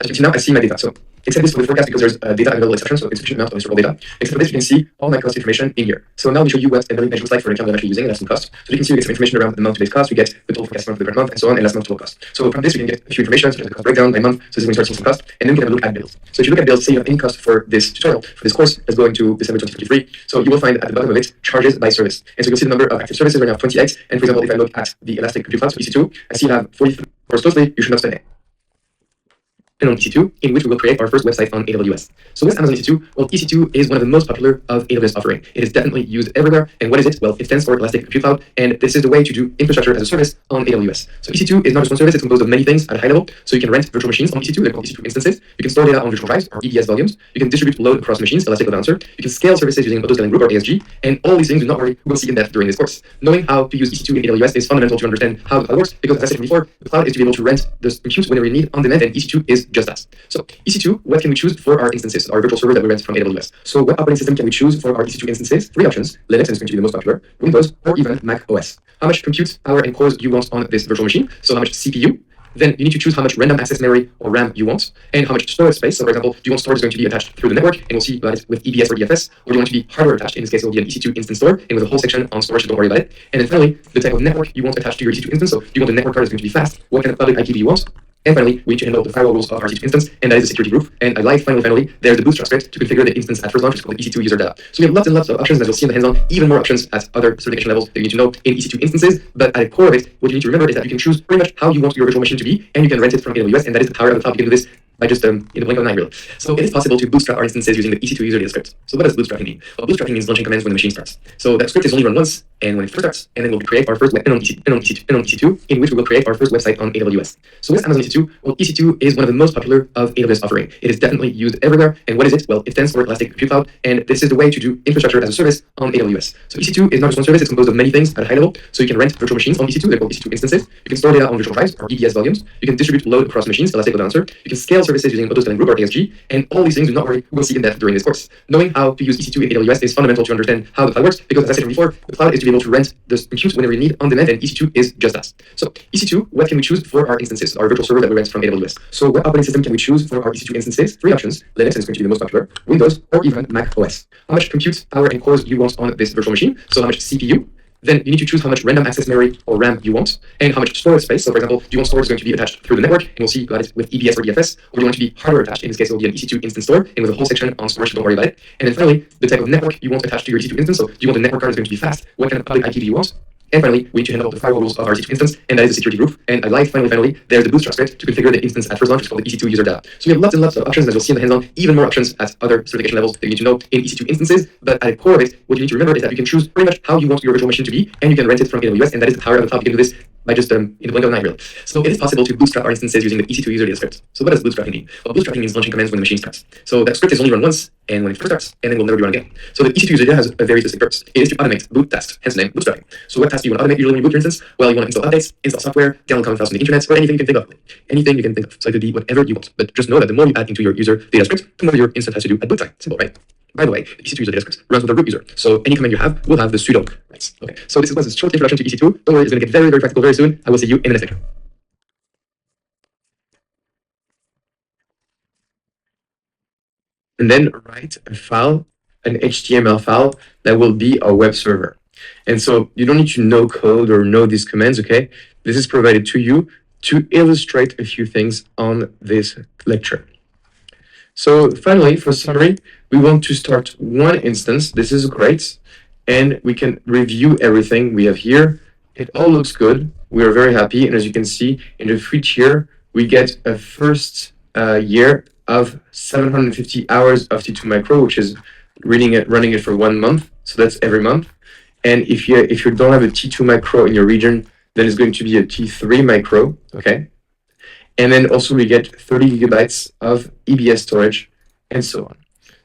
As you can see now, I see my data. So except this for the forecast because there's data available exception, so it's sufficient amount of historical data. Except for this, you can see all my cost information in here. So now let me show you what a billing page looks like for the account that I'm actually using, and that's some cost. So you can see we get some information around the month to date cost, we get the total forecast amount for the current month, and so on, and last month's total cost. So from this, we can get a few information, such as the cost breakdown by month, so this is when we start seeing some cost, and then we can have a look at bills. So if you look at bills, say you have any cost for this tutorial, for this course, that's going to December 2023, so you will find at the bottom of it, charges by service. And so you'll see the number of active services right now, 28, and for example, if I look at the Elastic Compute Cloud, so EC2, I see you have 43 course closely, you should not spend it. And on EC2, in which we will create our first website on AWS. So what's Amazon EC2? Well, EC2 is one of the most popular of AWS offering. It is definitely used everywhere. And what is it? Well, it stands for Elastic Compute Cloud, and this is the way to do infrastructure as a service on AWS. So EC2 is not just one service, it's composed of many things at a high level. So you can rent virtual machines on EC2, they're called EC2 instances. You can store data on virtual drives or EBS volumes. You can distribute load across machines, Elastic Load Balancer. You can scale services using auto-scaling group or ASG. And all these things, do not worry, we'll see in depth during this course. Knowing how to use EC2 in AWS is fundamental to understand how the cloud works, because as I said before, the cloud is to be able to rent the compute whenever you need on demand, and EC2 is just that. So EC2, what can we choose for our instances, our virtual server that we rent from AWS? So what operating system can we choose for our EC2 instances? 3 options: Linux, and it's going to be the most popular, Windows, or even Mac OS. How much compute power and cores do you want on this virtual machine? So how much CPU? Then you need to choose how much random access memory or RAM you want, and how much storage space. So for example, do you want storage going to be attached through the network, and we'll see about it with EBS or DFS, or do you want it to be hardware attached? In this case, it will be an EC2 instance store, and with a whole section on storage, so don't worry about it. And then finally, the type of network you want attached to your EC2 instance. So do you want a network card that's going to be fast? What kind of public IP do you want? And finally, we need to handle the firewall rules of our EC2 instance, and that is the security group. And I like, finally, there's the bootstrap script to configure the instance at first launch, which is called EC2 user data. So we have lots and lots of options that you'll see in the hands-on, even more options at other certification levels that you need to know in EC2 instances. But at the core of it, what you need to remember is that you can choose pretty much how you want your virtual machine to be, and you can rent it from AWS, and that is the power of the cloud. You can do this by just in the blink of an eye, really. So it is possible to bootstrap our instances using the EC2 user data script. So what does bootstrapping mean? Well, bootstrapping means launching commands when the machine starts. So that script is only run once, and when it first starts, and then we'll create our first web on EC2, in which we will create our first website on AWS. So what is Amazon EC2? Well, EC2 is one of the most popular of AWS offering. It is definitely used everywhere. And what is it? Well, it stands for Elastic Compute Cloud, and this is the way to do infrastructure as a service on AWS. So EC2 is not just one service, it's composed of many things at a high level. So you can rent virtual machines on EC2, they're called EC2 instances. You can store data on virtual drives or EBS volumes. You can distribute load across machines, Elastic Load Balancer. You can scale services using auto-scaling group or ASG. And all these things, do not worry, we'll see in depth during this course. Knowing how to use EC2 in AWS is fundamental to understand how the cloud works, because as I said before, the cloud is to be able to rent the compute whenever you need on demand, and EC2 is just that. So EC2, what can we choose for our instances, our virtual server that we rent from AWS? So what operating system can we choose for our EC2 instances? 3 options: Linux, and it's going to be the most popular, Windows, or even Mac OS. How much compute power and cores you want on this virtual machine? So how much CPU? Then you need to choose how much random access memory or RAM you want, and how much storage space. So for example, do you want storage going to be attached through the network, and we'll see about it with EBS or EFS, or do you want to be hardware attached? In this case, it will be an EC2 instance store, and with a whole section on storage, don't worry about it. And then finally, the type of network you want attached to your EC2 instance. So do you want the network card is going to be fast? What kind of public IP do you want? And finally, we need to handle the firewall rules of our EC2 instance, and that is the security group. And finally, there's the bootstrap script to configure the instance at first launch. It's called the EC2 user data. So we have lots and lots of options that you'll see in the hands-on, even more options at other certification levels that you need to know in EC2 instances. But at the core of it, what you need to remember is that you can choose pretty much how you want your virtual machine to be, and you can rent it from AWS, and that is the power of the cloud. You can do this by just in the blink of an eye, really. So it is possible to bootstrap our instances using the EC2 user data script. So what does bootstrapping mean? Well, bootstrapping means launching commands when the machine starts. So that script is only run once, and when it first starts, and then will never be run again. So the EC2 user data has a very specific purpose. It is to automate boot tasks, hence the name bootstrapping. So what tasks do you want to automate usually when you boot, for instance? Well, you want to install updates, install software, download common files from the internet, or anything you can think of. Anything you can think of. So it could be whatever you want. But just know that the more you add into your user data script, the more your instance has to do at boot time. Simple, right? By the way, the EC2 user data script runs with a root user. So any command you have will have the sudo rights. Okay. So this was a short introduction to EC2. Don't worry, it's going to get very, very practical very soon. I will see you in the next lecture. And then write a file, an HTML file that will be a web server. And so you don't need to know code or know these commands, okay? This is provided to you to illustrate a few things on this lecture. So finally, for summary, we want to start one instance. This is great. And we can review everything we have here. It all looks good. We are very happy. And as you can see, in the free tier, we get a first year of 750 hours of T2 micro, which is running it for 1 month. So that's every month. And if you don't have a T2 micro in your region, then it's going to be a T3 micro, okay? And then also we get 30 gigabytes of EBS storage and so on.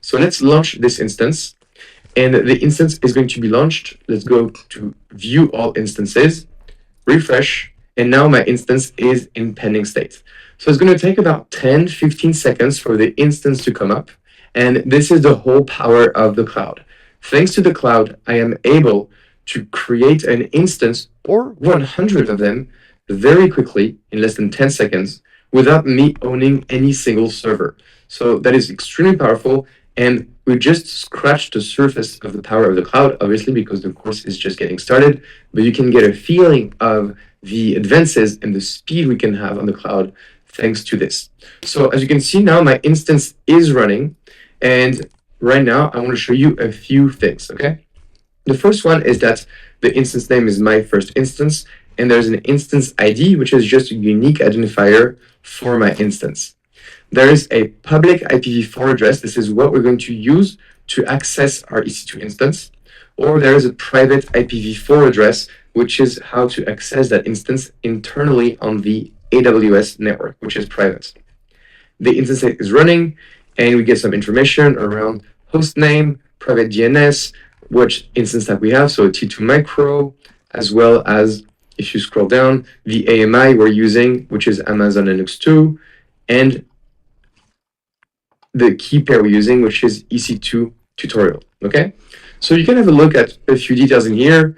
So let's launch this instance. And the instance is going to be launched. Let's go to view all instances, refresh, and now my instance is in pending state. So it's going to take about 10-15 seconds for the instance to come up. And this is the whole power of the cloud. Thanks to the cloud, I am able to create an instance or 100 of them very quickly in less than 10 seconds without me owning any single server. So that is extremely powerful. And we just scratched the surface of the power of the cloud, obviously, because the course is just getting started. But you can get a feeling of the advances and the speed we can have on the cloud thanks to this. So as you can see now, my instance is running. And right now, I want to show you a few things, okay? The first one is that the instance name is my first instance, and there's an instance ID, which is just a unique identifier for my instance. There is a public IPv4 address. This is what we're going to use to access our EC2 instance. Or there is a private IPv4 address, which is how to access that instance internally on the AWS network, which is private. The instance is running, and we get some information around host name, private DNS, which instance type we have, so T2 micro, as well as, if you scroll down, the AMI we're using, which is Amazon Linux 2, and the key pair we're using, which is EC2 tutorial, okay? So you can have a look at a few details in here.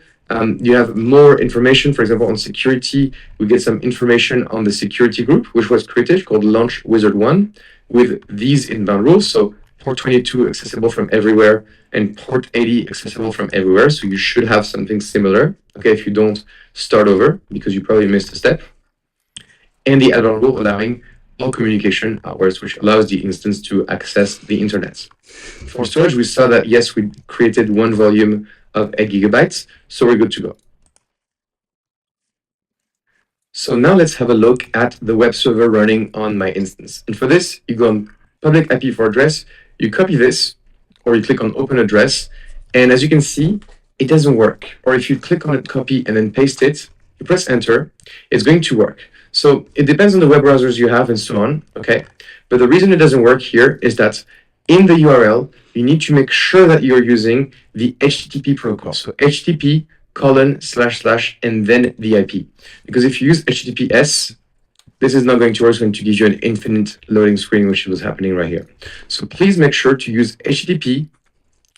You have more information, for example, on security. We get some information on the security group, which was created, called Launch Wizard 1, with these inbound rules. So port 22 accessible from everywhere, and port 80 accessible from everywhere. So you should have something similar, okay, if you don't start over, because you probably missed a step. And the add-on rule allowing all communication hours, which allows the instance to access the internet. For storage, we saw that, yes, we created one volume of 8 gigabytes, so we're good to go. So now let's have a look at the web server running on my instance. And for this, you go on public IPv4 address, you copy this, or you click on open address, and as you can see, it doesn't work. Or if you click on it, copy, and then paste it, you press enter, it's going to work. So it depends on the web browsers you have and so on, okay? But the reason it doesn't work here is that in the URL, you need to make sure that you're using the HTTP protocol. So HTTP : / and then the IP. Because if you use HTTPS, this is not going to work. It's going to give you an infinite loading screen, which was happening right here. So please make sure to use HTTP :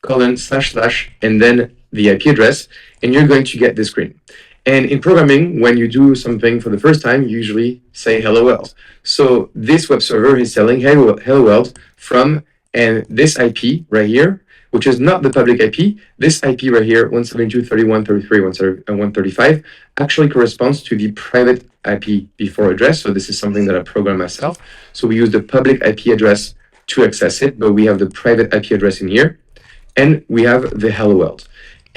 / and then the IP address, and you're going to get this screen. And in programming, when you do something for the first time, you usually say hello world. So this web server is telling hello world from this IP right here, which is not the public IP. This IP right here, 172.31.33.135, actually corresponds to the private IPv4 address. So this is something that I programmed myself. So we use the public IP address to access it, but we have the private IP address in here, and we have the hello world.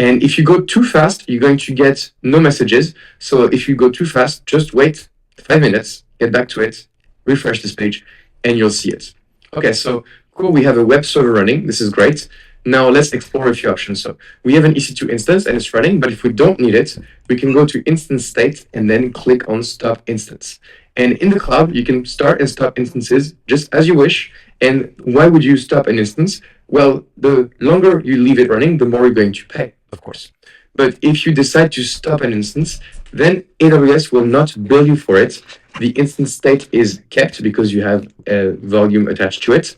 And if you go too fast, you're going to get no messages. So if you go too fast, just wait 5 minutes, get back to it, refresh this page, and you'll see it. Okay, so cool, we have a web server running. This is great. Now let's explore a few options. So we have an EC2 instance and it's running, but if we don't need it, we can go to instance state and then click on stop instance. And in the cloud, you can start and stop instances just as you wish. And why would you stop an instance? Well, the longer you leave it running, the more you're going to pay, of course. But if you decide to stop an instance, then AWS will not bill you for it. The instance state is kept because you have a volume attached to it,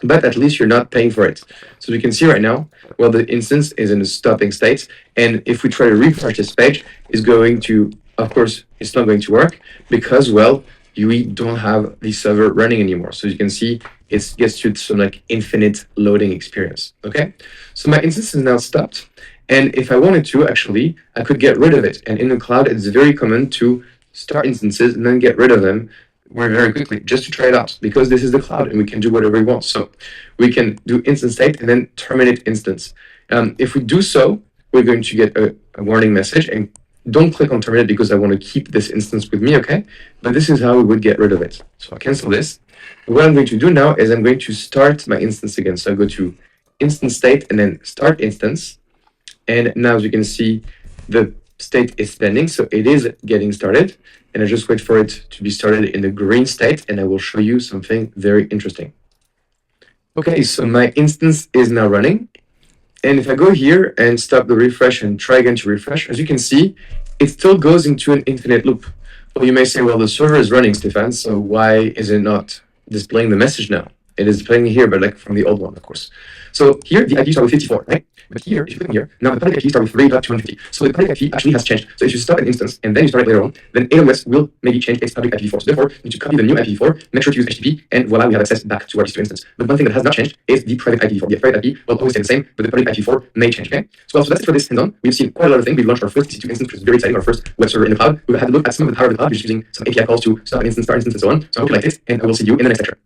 but at least you're not paying for it. So you can see right now, well, the instance is in a stopping state. And if we try to refresh this page, it's going to, of course, it's not going to work because, well, we don't have the server running anymore. So you can see it gets to some like infinite loading experience, okay? So my instance is now stopped. And if I wanted to, actually, I could get rid of it. And in the cloud, it's very common to start instances and then get rid of them very quickly, just to try it out, because this is the cloud and we can do whatever we want. So we can do instance state and then terminate instance. If we do so, we're going to get a warning message, and don't click on terminate because I want to keep this instance with me, okay? But this is how we would get rid of it. So I'll cancel this. What I'm going to do now is I'm going to start my instance again. So I go to instance state and then start instance. And now as you can see, the state is standing, so it is getting started. And I just wait for it to be started in the green state, and I will show you something very interesting. Okay, so my instance is now running. And if I go here and stop the refresh and try again to refresh, as you can see, it still goes into an infinite loop. Well, you may say, well, the server is running, Stefan, so why is it not displaying the message now? It is displaying here, but like from the old one, of course. So here, the IP start with 54, right? But here, if you click on here, now the public IP start with 3.250. So the public IP actually has changed. So if you stop an instance and then you start it later on, then AWS will maybe change its public IPv4. So therefore, you need to copy the new IPv4, make sure to use HTTP, and voila, we have access back to our EC2 instance. But one thing that has not changed is the private IPv4. The private IP will always stay the same, but the public IPv4 may change, okay? So that's it for this hands-on. We've seen quite a lot of things. We've launched our first EC2 instance, which is very exciting, our first web server in the cloud. We've had a look at some of the power of the cloud, just using some API calls to stop an instance, start instance, and so on. So I hope you liked it, and I will see you in the next lecture.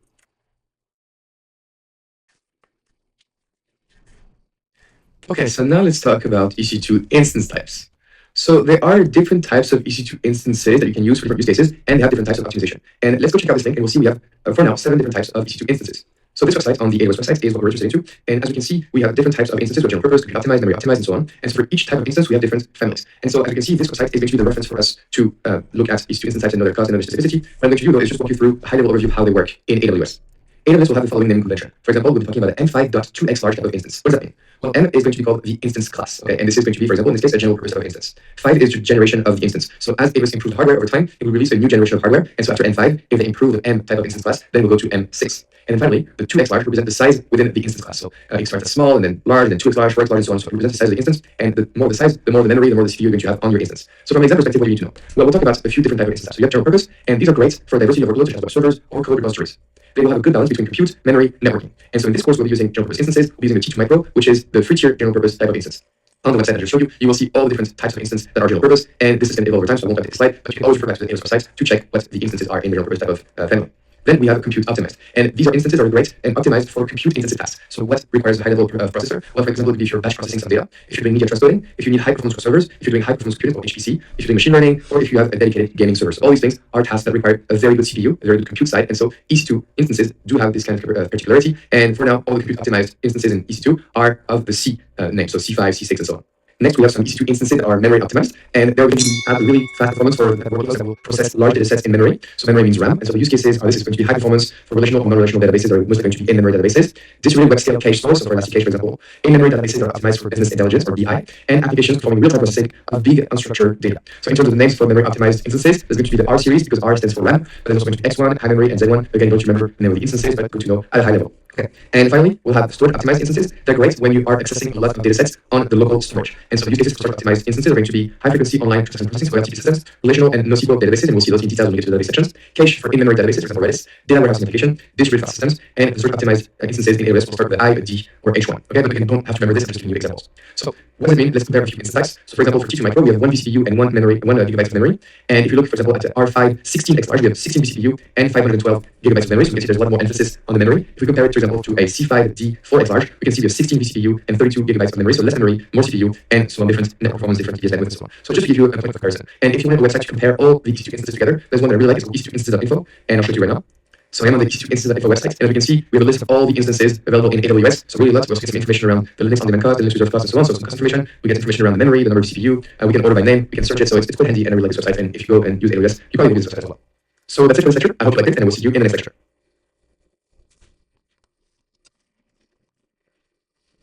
Okay, so now let's talk about EC2 instance types. So there are different types of EC2 instances that you can use for different use cases, and they have different types of optimization. And let's go check out this link, and we'll see we have, for now, 7 different types of EC2 instances. So this website on the AWS website is what we're interested into. And as you can see, we have different types of instances, which are general purpose, could be optimized, memory optimized, and so on. And so for each type of instance, we have different families. And so as you can see, this website is going to be the reference for us to look at EC2 instance types and know their cost and their specificity. What I'm going to do, though, is just walk you through a high-level overview of how they work in AWS. AWS will have the following naming convention. For example, we'll be talking about an M5.2x large type of instance. What does that mean? Well, M is going to be called the instance class, okay? And this is going to be, for example, in this case, a general purpose type of instance. 5 is the generation of the instance. So as AWS improves hardware over time, it will release a new generation of hardware. And so after M5, if they improve the M type of instance class, then we'll go to M6. And then finally, the 2x large represents the size within the instance class. So it starts as small, and then large, and then 2x large, 4x large, and so on. So it represents the size of the instance. And the more the size, the more the memory, the more the CPU you're going to have on your instance. So from an exam perspective, what do you need to know? Well, we'll talk about a few different types of instances. So you have general purpose, and these are great for diversity of workloads, such as web servers or code repositories. They will have a good balance between compute, memory, networking. And so in this course, we'll be using general purpose instances. We'll be using the T2 Micro, which is the free tier general purpose type of instance. On the website that I just showed you, you will see all the different types of instances that are general purpose. And this is going to evolve over time, so I won't update the slide, but you can always refer back to the AWS website to check what the instances are in the general purpose type of family. Then we have compute optimized. And these are instances that are great and optimized for compute intensive tasks. So what requires a high level of processor? Well, for example, it would be if you're batch processing some data, if you're doing media transcoding, if you need high performance servers, if you're doing high performance computing or HPC, if you're doing machine learning, or if you have a dedicated gaming server. So all these things are tasks that require a very good CPU, a very good compute side. And so EC2 instances do have this kind of particularity. And for now, all the compute optimized instances in EC2 are of the C name, so C5, C6, and so on. Next, we have some EC2 instances that are memory optimized, and they're going to have a really fast performance for workloads that will process large data sets in memory. So memory means RAM, and so the use cases are this is going to be high performance for relational or non-relational databases that are mostly going to be in-memory databases. Distributed web scale cache stores, so for Elastic Cache, for example, in-memory databases are optimized for business intelligence or BI, and applications performing real-time processing of big unstructured data. So in terms of the names for memory optimized instances, there's going to be the R series because R stands for RAM, but there's also going to be X1, high memory, and Z1. Again, don't remember the name of the instances, but good to know at a high level. Okay. And finally, we'll have storage optimized instances. They're great when you are accessing a lot of data sets on the local storage. And so the use cases for storage optimized instances are going to be high frequency online transaction processing, so OLTP systems, relational and NoSQL databases, and we'll see those in detail when we get to the database sections, cache for in-memory databases, for example Redis, data warehousing application, distributed file systems, and the storage optimized instances in AWS will start with I, D, or H1. Okay, but you don't have to remember this, I'm just giving you examples. So what does it mean? Let's compare a few instance types. So for example, for T2 Micro, we have one vCPU and one gigabyte of memory. And if you look, for example, at R5 16 X large, we have 16 vCPU and 512 gigabytes of memory. So we can see there's a lot more emphasis on the memory. If we compare it, for example, to a C5D 4X large, we can see we have 16 vCPU and 32 gigabytes of memory. So less memory, more CPU, and so on, different network performance, different TPS bandwidth, and so on. So just to give you a point of comparison. And if you want a website to compare all the EC2 instances together, there's one that I really like. It's called EC2instances.info, and I'll show it to you right now. So I'm on the EC2 instances.info website, and as you can see, we have a list of all the instances available in AWS. So really lots. We also get some information around the Linux on-demand cost, the Linux reserve cost, and so on. So some cost information. We get information around the memory, the number of CPU. We can order by name. We can search it. So it's quite handy, and I really like this website. And if you go and use AWS, you probably will use this website as well. So that's it for this lecture. I hope you liked it, and I will see you in the next lecture.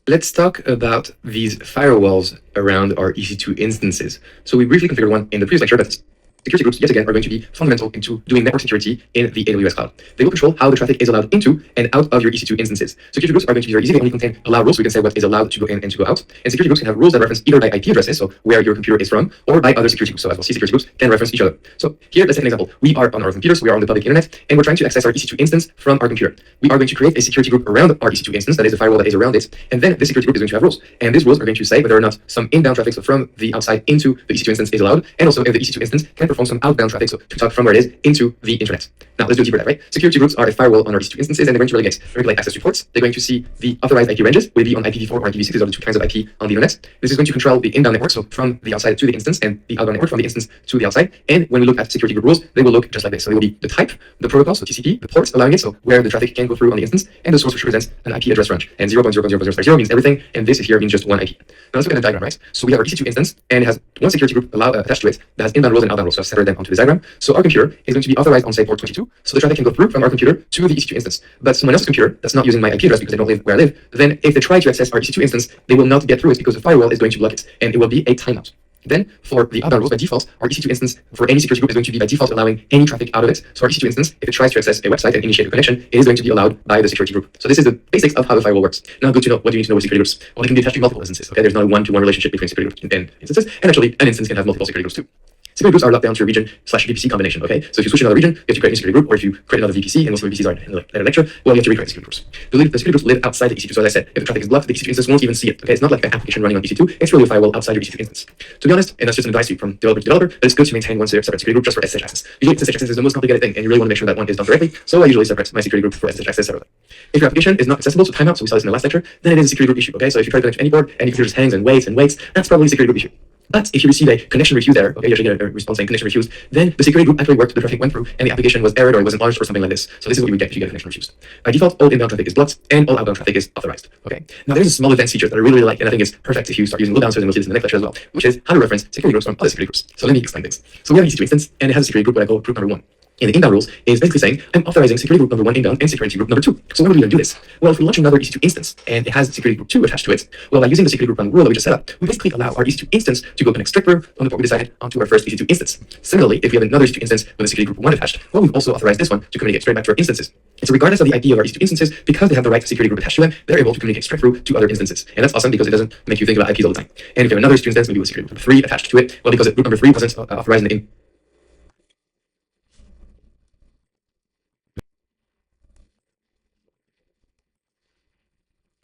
Let's talk about these firewalls around our EC2 instances. So we briefly configured one in the previous lecture, but security groups, yet again, are going to be fundamental into doing network security in the AWS cloud. They will control how the traffic is allowed into and out of your EC2 instances. Security groups are going to be very easy. They only contain allow rules, so we can say what is allowed to go in and to go out. And security groups can have rules that reference either by IP addresses, so where your computer is from, or by other security groups. So as we'll see, security groups can reference each other. So here, let's take an example. We are on our computers, we are on the public internet, and we're trying to access our EC2 instance from our computer. We are going to create a security group around our EC2 instance, that is the firewall that is around it, and then this security group is going to have rules. And these rules are going to say whether or not some inbound traffic, so from the outside into the EC2 instance, is allowed, and also if the EC2 instance can perform some outbound traffic, so to talk from where it is into the internet. Now let's do a deeper dive, right? Security groups are a firewall on our EC2 instances, and they're going to regulate access reports. They're going to see the authorized IP ranges, will it be on IPv4 or IPv6, these are the two kinds of IP on the internet. This is going to control the inbound network, so from the outside to the instance, and the outbound network from the instance to the outside. And when we look at security group rules, they will look just like this. So they will be the type, the protocol, so TCP, the ports allowing it, so where the traffic can go through on the instance, and the source, which represents an IP address range. And 0.0.0.0 means everything, and this here means just one IP. Now let's look at the diagram, right? So we have our EC2 instance, and it has one security group attached to it that has inbound rules and outbound rules. So I've centered them onto this diagram. So our computer is going to be authorized on, say, port 22, so the traffic can go through from our computer to the EC2 instance. But someone else's computer that's not using my IP address because they don't live where I live, then if they try to access our EC2 instance, they will not get through it because the firewall is going to block it, and it will be a timeout. Then, for the outbound rules, by default, our EC2 instance for any security group is going to be by default allowing any traffic out of it. So our EC2 instance, if it tries to access a website and initiate a connection, it is going to be allowed by the security group. So this is the basics of how the firewall works. Now, good to know. What do you need to know with security groups? Well, they can be attached to multiple instances. Okay, there's not a one-to-one relationship between security groups and instances, and actually, an instance can have multiple security groups too. Security groups are locked down to a region/VPC combination, okay? So if you switch to another region, you have to create a security group, or if you create another VPC, and we'll see what VPCs are in a later lecture, well, you have to recreate security groups. The security groups live outside the EC2, so as I said, if the traffic is blocked, the EC2 instance won't even see it, okay? It's not like an application running on EC2, it's really a firewall outside your EC2 instance. To be honest, and that's just an advice to you from developer to developer, but it's good to maintain one separate security group just for SSH access. Usually SSH access is the most complicated thing, and you really want to make sure that one is done correctly, so I usually separate my security group for SSH access separately. If your application is not accessible, so timeout, so we saw this in the last lecture, then it is a security group issue, okay? So if you try to connect to any board, and your computer just hangs and waits, that's probably a security group issue. But if you receive a connection refuse error, okay, you actually get a response saying connection refused, then the security group actually worked, the traffic went through, and the application was errored or it wasn't launched or something like this. So this is what you would get if you get a connection refused. By default, all inbound traffic is blocked and all outbound traffic is authorized. Okay. Now there's a small advanced feature that I really like, and I think it's perfect if you start using load balancers, and we'll see this in the next lecture as well, which is how to reference security groups from other security groups. So let me explain this. So we have an EC2 instance, and it has a security group, what I call group number 1. And the inbound rules is basically saying, I'm authorizing security group number 1 inbound and security group number 2. So when are we going to do this? Well, if we launch another EC2 instance and it has security group 2 attached to it, well, by using the security group 1 rule that we just set up, we basically allow our EC2 instance to go connect strict through on the port we decided onto our first EC2 instance. Similarly, if we have another EC2 instance with a security group 1 attached, well, we've also authorized this one to communicate straight back to our instances. And so regardless of the IP of our EC2 instances, because they have the right security group attached to them, they're able to communicate straight through to other instances. And that's awesome because it doesn't make you think about IPs all the time. And if you have another EC2 instance, maybe with security group 3 attached to it, well, because group number 3 wasn't authorized in the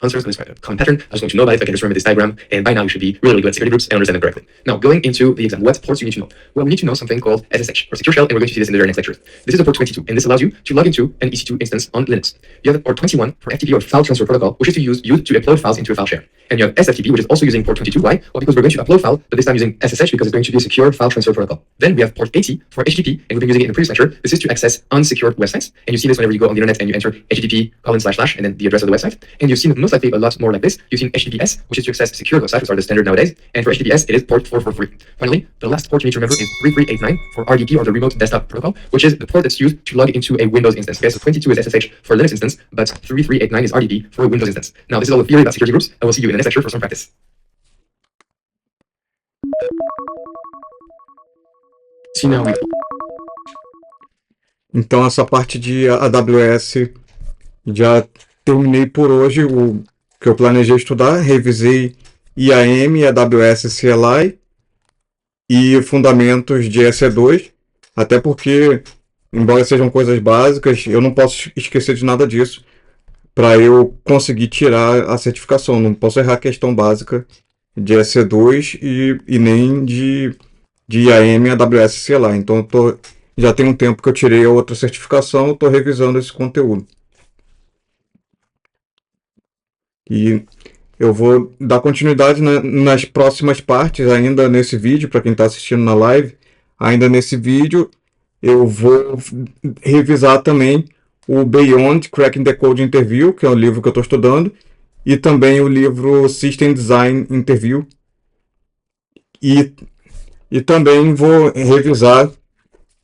on service this common pattern. I was going to know about it. I can just remember this diagram, and by now you should be really good at security groups and understand them correctly. Now, going into the exam, what ports do you need to know? Well, we need to know something called SSH, or Secure Shell, and we're going to see this in the very next lecture. This is the port 22, and this allows you to log into an EC2 instance on Linux. You have port 21 for FTP, or File Transfer Protocol, which is to use to upload files into a file share. And you have SFTP, which is also using port 22. Why? Well, because we're going to upload file, but this time using SSH because it's going to be a secure file transfer protocol. Then we have port 80 for HTTP, and we've been using it in the previous lecture. This is to access unsecured websites, and you see this whenever you go on the internet and you enter http:// and then the address of the website. And you've seen most likely a lot more like this. You've seen HTTPS, which is to access secure websites, which are the standard nowadays. And for HTTPS, it is port 443. Finally, the last port you need to remember is 3389 for RDP, or the Remote Desktop Protocol, which is the port that's used to log into a Windows instance. Okay, so 22 is SSH for a Linux instance, but 3389 is RDP for a Windows instance. Now, this is all the theory about security groups. I will see you in the next lecture for some practice. See now we Então, essa parte de AWS já terminei por hoje. O que eu planejei estudar, revisei IAM, AWS CLI e fundamentos de EC2, até porque, embora sejam coisas básicas, eu não posso esquecer de nada disso para eu conseguir tirar a certificação. Não posso errar a questão básica de EC2 e nem de IAM e AWS CLI. Então, já tem um tempo que eu tirei a outra certificação, estou revisando esse conteúdo. E eu vou dar continuidade nas próximas partes, ainda nesse vídeo, para quem está assistindo na live. Ainda nesse vídeo, eu vou revisar também o Beyond Cracking the Code Interview, que é o livro que eu estou estudando, e também o livro System Design Interview. E também vou revisar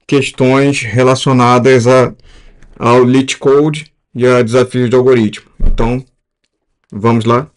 questões relacionadas ao Leet Code e a desafios de algoritmo. Então, vamos lá.